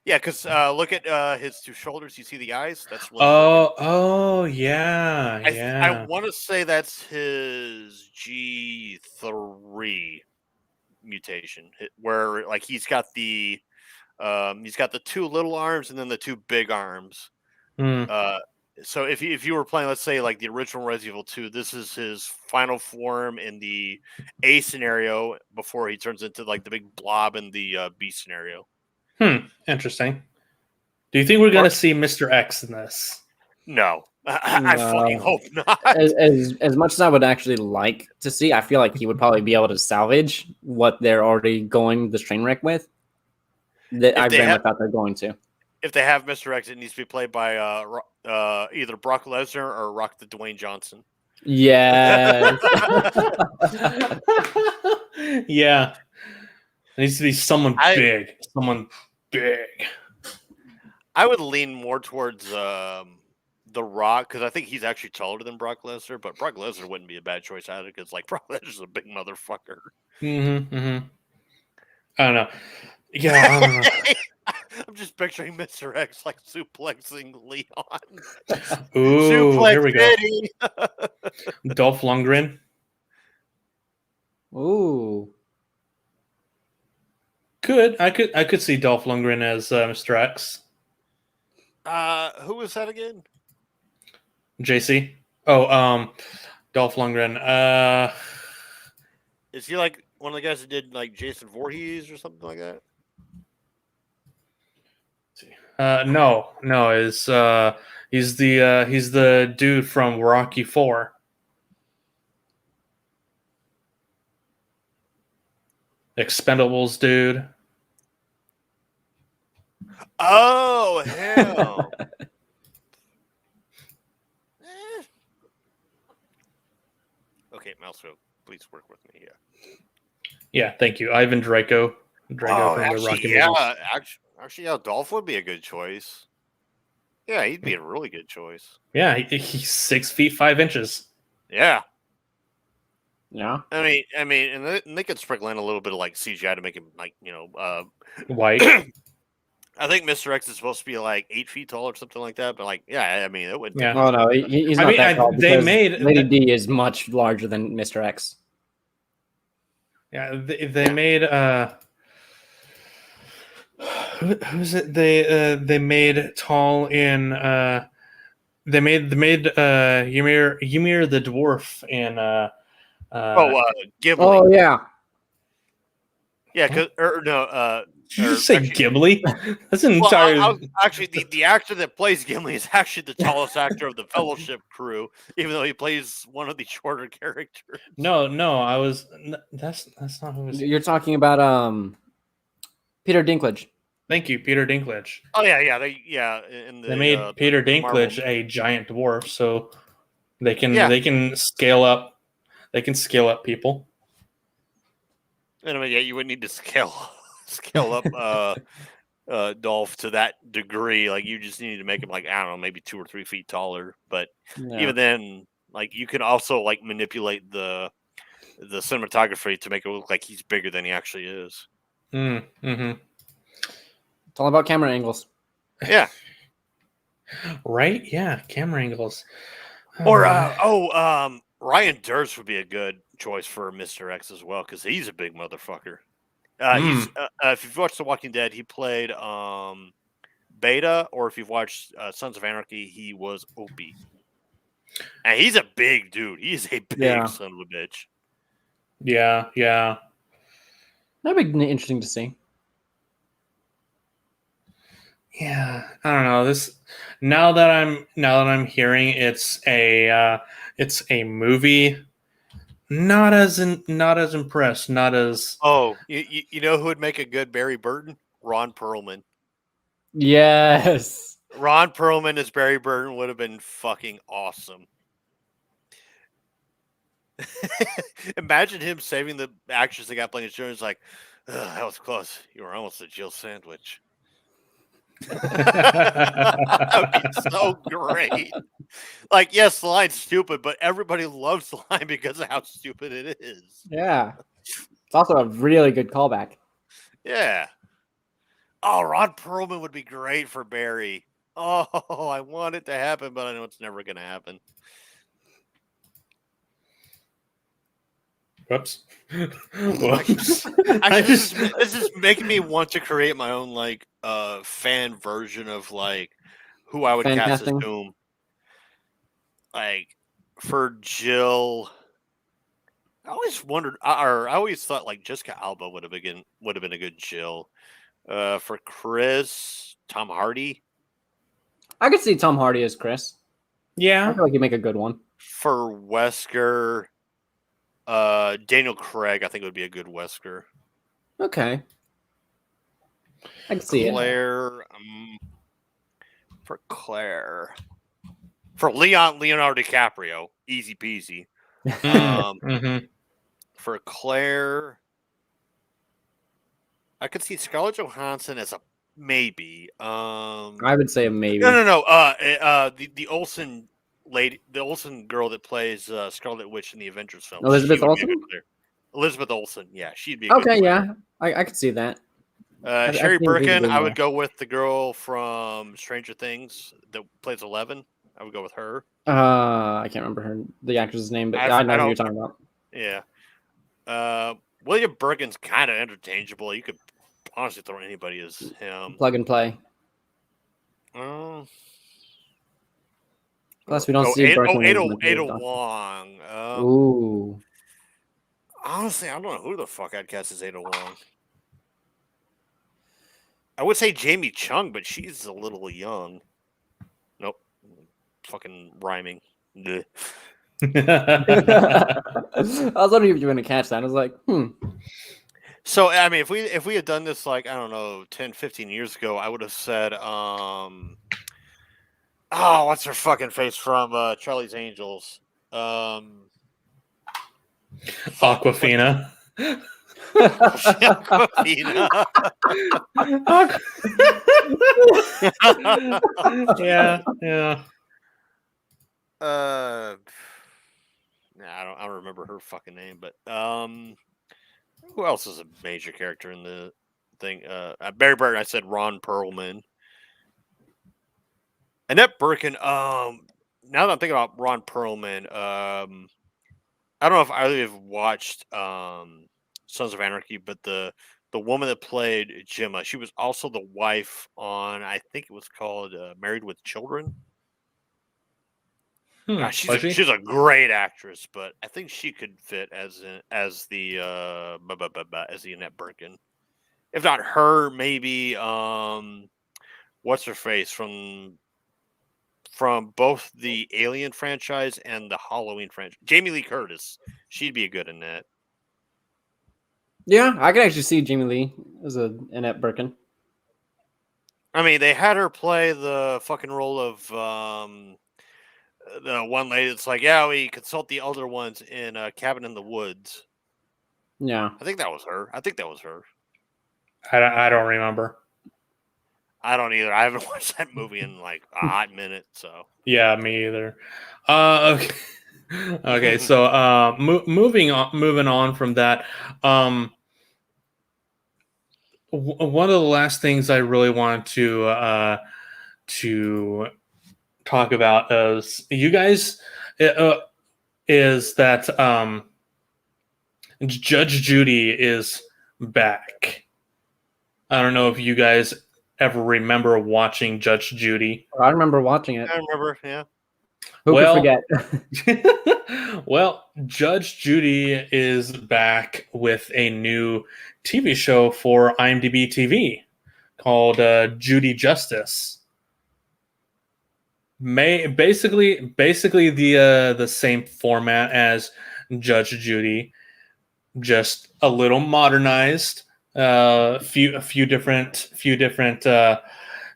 Yeah, because look at his two shoulders. You see the eyes? That's William Birkin. Yeah. I want to say that's his G3 mutation, where like he's got the 2 little arms and then the 2 big arms. So if you were playing, let's say, like the original Resident Evil 2, this is his final form in the A scenario before he turns into like the big blob in the B scenario. Interesting. Do you think we're going to see Mr. X in this? No. I fucking hope not. As much as I would actually like to see, I feel like he would probably be able to salvage what they're already going the train wreck with. That I very much thought they're going to. If they have Mr. X, it needs to be played by either Brock Lesnar or Rock the Dwayne Johnson. Yeah. Yeah. It needs to be someone big. Someone big. I would lean more towards The Rock because I think he's actually taller than Brock Lesnar, but Brock Lesnar wouldn't be a bad choice either because like Brock Lesnar's a big motherfucker. I don't know. Yeah, I don't know. I'm just picturing Mr. X like suplexing Leon. Ooh, Suplex here we go. Dolph Lundgren. Ooh. I could see Dolph Lundgren as Mr. X. Who was that again? JC. Oh, Dolph Lundgren. Is he like one of the guys that did like Jason Voorhees or something like that? No. He's the dude from Rocky 4. Expendables dude. Oh hell. Okay, Mouseville, please work with me here. Yeah, thank you, Ivan Draco. Draco from the Rocky movies. Actually, yeah, Dolph would be a good choice. Yeah, he'd be a really good choice. Yeah, he's 6 feet 5 inches. Yeah. Yeah. I mean, and they could sprinkle in a little bit of like CGI to make him like White. I think Mr. X is supposed to be like 8 feet tall or something like that. But like, yeah, I mean, it would. Yeah. Oh no, he's not that tall. They because made Lady D is much larger than Mr. X. Yeah, they made who's it? They made tall in they made Ymir the dwarf in Ghibli. Oh yeah. Yeah, because Did you just say Ghibli? That's an entire. Actually, the actor that plays Gimli is actually the tallest actor of the Fellowship crew, even though he plays one of the shorter characters. No, I was. That's not who it was. You're talking about Peter Dinklage. Thank you, Peter Dinklage. Oh yeah. They made Peter Dinklage a giant dwarf, so they can scale up. They can scale up people. And I mean, yeah, you would need to scale up Dolph to that degree. Like, you just need to make him like, I don't know, maybe 2 or 3 feet taller. But even then, like, you can also like manipulate the cinematography to make it look like he's bigger than he actually is. Mm-hmm. It's all about camera angles. Yeah. Right? Yeah, camera angles. Or Ryan Durst would be a good choice for Mr. X as well, because he's a big motherfucker. He's if you've watched The Walking Dead, he played Beta, or if you've watched Sons of Anarchy, he was Opie. And he's a big dude. He's a big son of a bitch. Yeah. That'd be interesting to see. Yeah, I don't know this. Now that I'm hearing it's a movie. Not as impressed. Not as. Oh, you know who would make a good Barry Burton? Ron Perlman. Yes. Ron Perlman as Barry Burton would have been fucking awesome. Imagine him saving the actress that got playing insurance. Like, that was close. You were almost a Jill sandwich. That would be so great. Like, yes, the line's stupid, but everybody loves the line because of how stupid it is. Yeah. It's also a really good callback. Yeah. Oh, Ron Perlman would be great for Barry. Oh, I want it to happen, but I know it's never going to happen. Whoops. Actually, this is making me want to create my own like fan version of like who I would cast as whom. Like, for Jill, I always wondered, or I always thought like Jessica Alba would have been a good Jill. For Chris, Tom Hardy. I could see Tom Hardy as Chris. Yeah, I feel like he'd make a good one. For Wesker, Daniel Craig, I think would be a good Wesker. Okay, I can see Claire, for Claire, for Leonardo DiCaprio, easy peasy. For Claire, I could see Scarlett Johansson as a maybe. I would say a maybe. No. The Olsen lady, the Olsen girl that plays Scarlet Witch in the Avengers film. Elizabeth Olsen. Elizabeth Olsen, yeah, she'd be okay. Yeah, I could see that. Sherry Birkin, I would go with the girl from Stranger Things that plays 11. I would go with her. I can't remember the actress's name, but I know who you're talking about. Yeah. William Bergen's kind of interchangeable. You could honestly throw anybody as him. Plug and play. Plus, we don't see Ada Wong. Ooh. Honestly, I don't know who the fuck I'd cast as Ada Wong. I would say Jamie Chung, but she's a little young. Nope. Fucking rhyming. I was wondering if you were going to catch that. I was like, So, I mean, if we had done this, like, I don't know, 10, 15 years ago, I would have said, what's her fucking face from Charlie's Angels? Aquafina. Aquafina. Yeah. I don't remember her fucking name, but who else is a major character in the thing? Barry Burton. I said Ron Perlman. Annette Birkin. Now that I'm thinking about Ron Perlman, I don't know if either of you have watched Sons of Anarchy, but the woman that played Gemma, she was also the wife on, I think it was called Married with Children. She's a great actress, but I think she could fit as the Annette Birkin. If not her, maybe what's her face from both the Alien franchise and the Halloween franchise. Jamie Lee Curtis. She'd be a good Annette. Yeah, I can actually see Jamie Lee as a Annette Birkin. I mean, they had her play the fucking role of the one lady that's like, yeah, we consult the elder ones in Cabin in the Woods. Yeah. I think that was her. I don't remember. I don't either. I haven't watched that movie in like a hot minute. So Yeah, me either. Okay. Okay, so moving on from that, one of the last things I really wanted to talk about is you guys is that Judge Judy is back. I don't know if you guys ever remember watching Judge Judy. I remember watching it. I remember, yeah. Who could forget? Well, Judge Judy is back with a new TV show for IMDb TV called Judy Justice. Basically the same format as Judge Judy, just a little modernized. A few different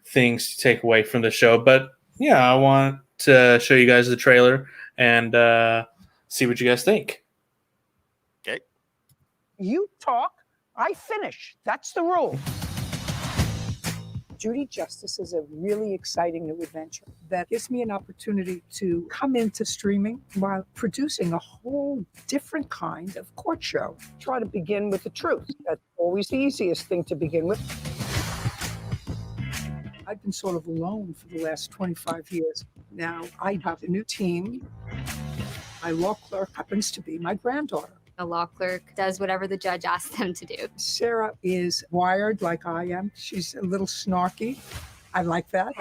things to take away from the show, but yeah, I want to show you guys the trailer and see what you guys think. Okay. You talk, I finish. That's the rule. Judy Justice is a really exciting new adventure that gives me an opportunity to come into streaming while producing a whole different kind of court show. Try to begin with the truth. That's always the easiest thing to begin with. I've been sort of alone for the last 25 years. Now I have a new team. My law clerk happens to be my granddaughter. A law clerk does whatever the judge asks them to do. Sarah is wired like I am. She's a little snarky. I like that.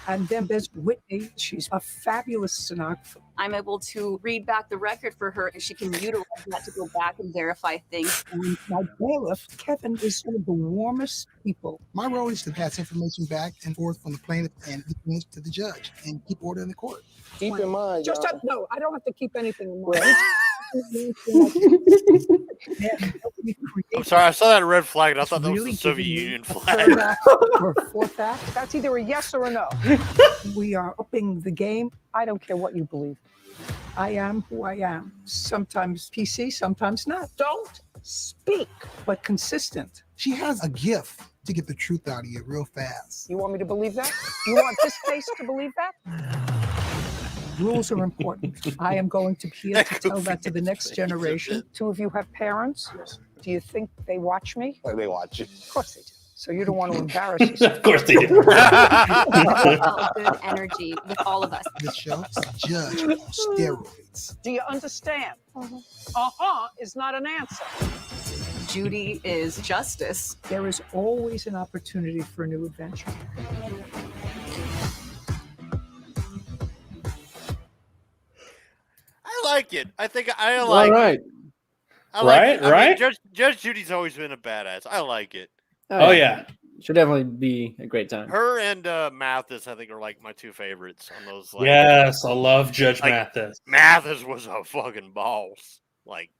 And then there's Whitney. She's a fabulous stenographer. I'm able to read back the record for her, and she can utilize that to go back and verify things. And my bailiff, Kevin, is one of the warmest people. My role is to pass information back and forth from the plaintiff and to the judge and keep order in the court. Keep in mind. No, I don't have to keep anything in mind. I'm sorry, I saw that red flag and I thought that was Really the Soviet giving me Union a flag. third act or a fourth act. That's either a yes or a no. We are upping the game. I don't care what you believe. I am who I am. Sometimes PC, sometimes not. Don't speak, but consistent. She has a gift to get the truth out of you real fast. You want me to believe that? You want this case to believe that? Rules are important. I am going to be here to tell that to the next generation. Two of you have parents. Do you think they watch me? They watch you. Of course they do. So you don't want to embarrass yourself. Of course they do. All good energy with all of us. This show is Judge on steroids. Do you understand? Is not an answer. Judy is justice. There is always an opportunity for a new adventure. I like it. I think I like All right. it. I like it. I Right? mean, Judge Judy's always been a badass. I like it. Oh yeah. Should definitely be a great time. Her and Mathis, I think, are like my two favorites on those. Like, Yes, I love Judge Like- Mathis. Mathis was a fucking boss. Like,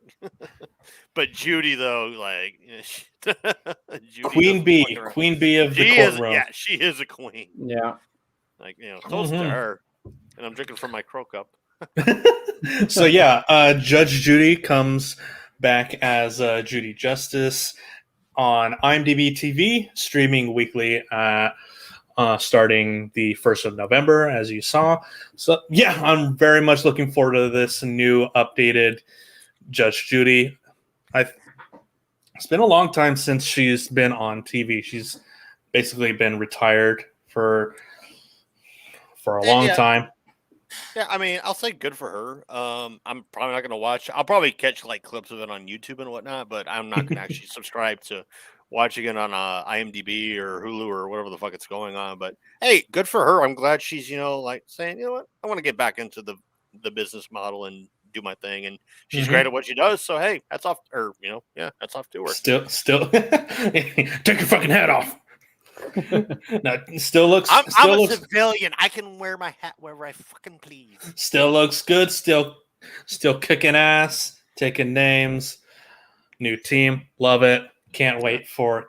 but Judy though, like, Judy Queen doesn't B, fuck around. Queen B of the She is, courtroom. yeah, she is a queen. Yeah. Like, toast to Mhm. her. And I'm drinking from my crow cup. So yeah, Judge Judy comes back as Judy Justice on IMDb TV, streaming weekly starting the 1st of November, as you saw. So, yeah, I'm very much looking forward to this new updated Judge Judy. It's been a long time since she's been on TV. She's basically been retired for a long time. Yeah, I mean, I'll say good for her. I'm probably not going to watch. I'll probably catch like clips of it on YouTube and whatnot, but I'm not going to actually subscribe to watching it on IMDb or Hulu or whatever the fuck it's going on. But hey, good for her. I'm glad she's like saying, you know what, I want to get back into the business model and do my thing, and she's great at what she does. So hey, that's off. Or that's off to her. Still, take your fucking hat off. No, still looks. I'm a looks, civilian. I can wear my hat wherever I fucking please. Still looks good. Still kicking ass, taking names. New team, love it. Can't wait for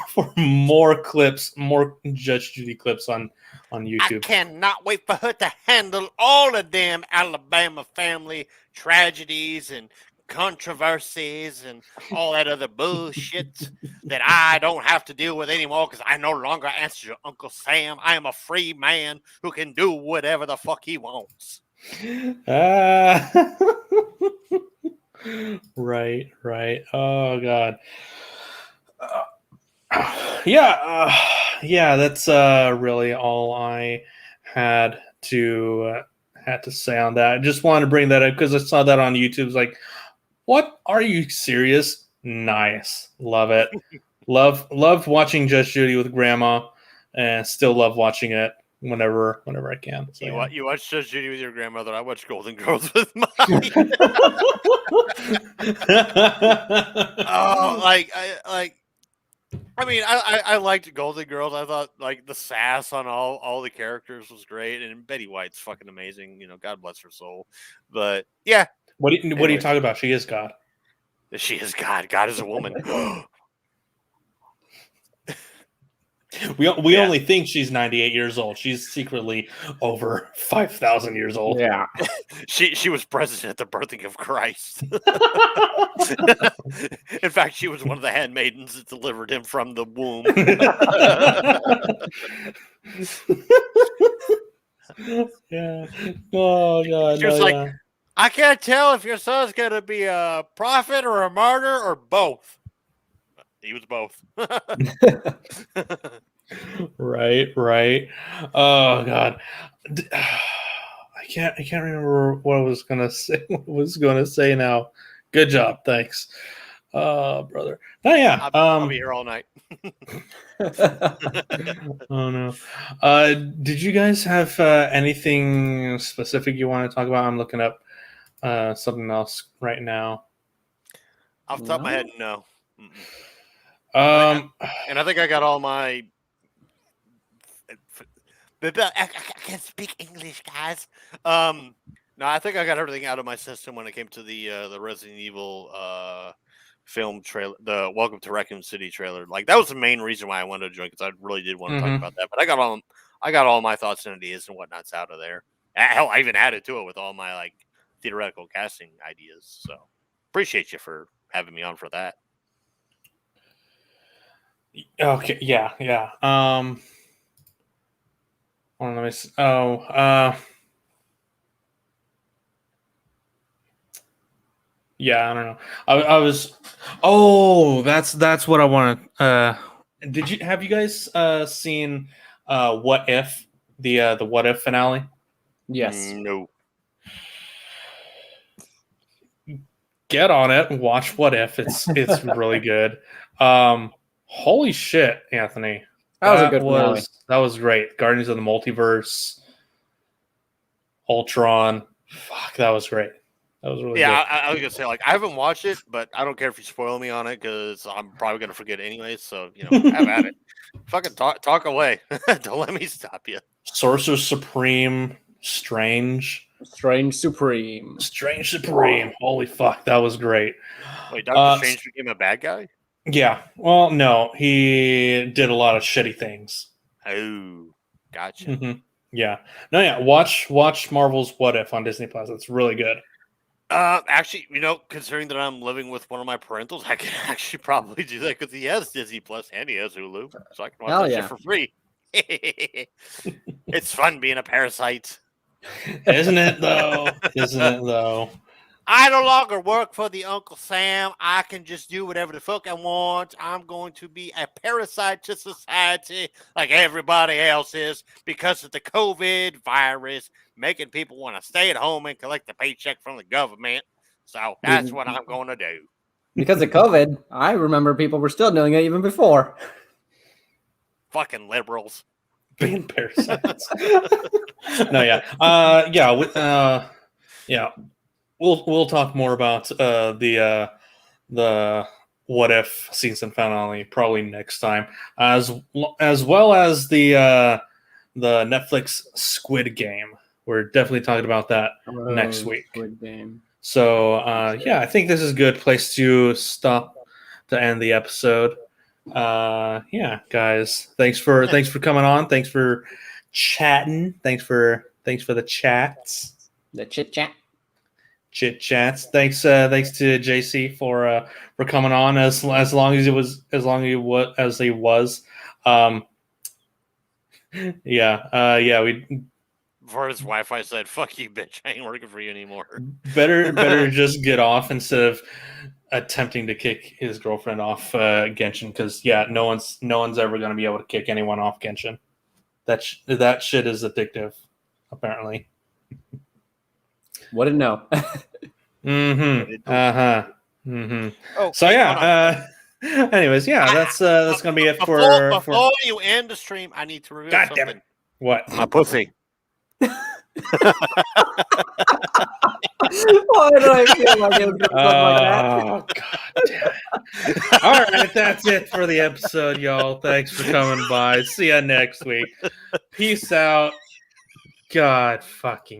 for more clips, more Judge Judy clips on YouTube. I cannot wait for her to handle all of them Alabama family tragedies and controversies and all that other bullshit that I don't have to deal with anymore because I no longer answer to Uncle Sam. I am a free man who can do whatever the fuck he wants. Right. Oh God. Yeah. That's really all I had to say on that. I just wanted to bring that up because I saw that on YouTube. It's like, what? Are you serious? Nice. Love it. Loved watching Judge Judy with Grandma, and still love watching it whenever I can. So, you watch Judge Judy with your grandmother. I watch Golden Girls with mine. I liked Golden Girls. I thought like the sass on all the characters was great, and Betty White's fucking amazing. God bless her soul. But yeah, what are you talking about? She is God. She is God. God is a woman. We only think she's 98 years old. She's secretly over 5,000 years old. Yeah. She was present at the birthing of Christ. In fact, she was one of the handmaidens that delivered him from the womb. Yeah. Oh God. She was like, I can't tell if your son's going to be a prophet or a martyr or both. He was both. Right. Oh God. I can't remember what I was gonna say. What I was gonna say now. Good job, thanks, brother. Oh yeah. I'll be here all night. Oh no. Did you guys have anything specific you want to talk about? I'm looking up something else right now. Off the top of my head, no. And I think I got all my. I can't speak English, guys. No, I think I got everything out of my system when it came to the Resident Evil film trailer, the Welcome to Raccoon City trailer. Like that was the main reason why I wanted to join because I really did want to talk about that. But I got all my thoughts and ideas and whatnots out of there. Hell, I even added to it with all my like theoretical casting ideas. So appreciate you for having me on for that. Okay, yeah. Let me see. Yeah, I don't know. I was. Oh, that's what I want to. Have you guys seen What If, the What If finale? Yes. No. Get on it and watch What If. It's really good. Holy shit, Anthony. That was a good finale. That was great. Guardians of the Multiverse, Ultron. Fuck, that was great. That was really good. I was gonna say like I haven't watched it, but I don't care if you spoil me on it because I'm probably gonna forget anyway. So have at it. Fucking talk away. Don't let me stop you. Sorcerer Supreme, Strange Supreme. Holy fuck, that was great. Wait, Doctor Strange became a bad guy? Yeah. Well, no, he did a lot of shitty things. Oh, gotcha. Mm-hmm. Yeah. No, yeah. Watch Marvel's What If on Disney Plus. It's really good. Actually, considering that I'm living with one of my parentals, I can actually probably do that because he has Disney Plus and he has Hulu, so I can watch Hell that yeah. shit for free. It's fun being a parasite. Isn't it though? Isn't it though? I no longer work for the Uncle Sam. I can just do whatever the fuck I want. I'm going to be a parasite to society like everybody else is because of the COVID virus, making people want to stay at home and collect a paycheck from the government. So that's what I'm going to do. Because of COVID, I remember people were still doing it even before. Fucking liberals. Being parasites. No, yeah. Yeah. We'll talk more about the what if season finale probably next time, as well as the Netflix Squid Game. We're definitely talking about that next week. Squid Game. So I think this is a good place to stop to end the episode. Guys, thanks for coming on. Thanks for chatting. Thanks for the chats. The chit chat. Chit chats. Thanks to JC for coming on as long as he was. We Before his Wi-Fi said, "Fuck you, bitch! I ain't working for you anymore." better just get off instead of attempting to kick his girlfriend off Genshin, because no one's ever going to be able to kick anyone off Genshin. That shit is addictive, apparently. Wouldn't know. Oh, so anyways, that's gonna be it before you end the stream. I need to reveal God something. damn it! What? My pussy. Why did I feel like it was like that? Oh, God damn it. All right, that's it for the episode, y'all. Thanks for coming by. See ya next week. Peace out. God fucking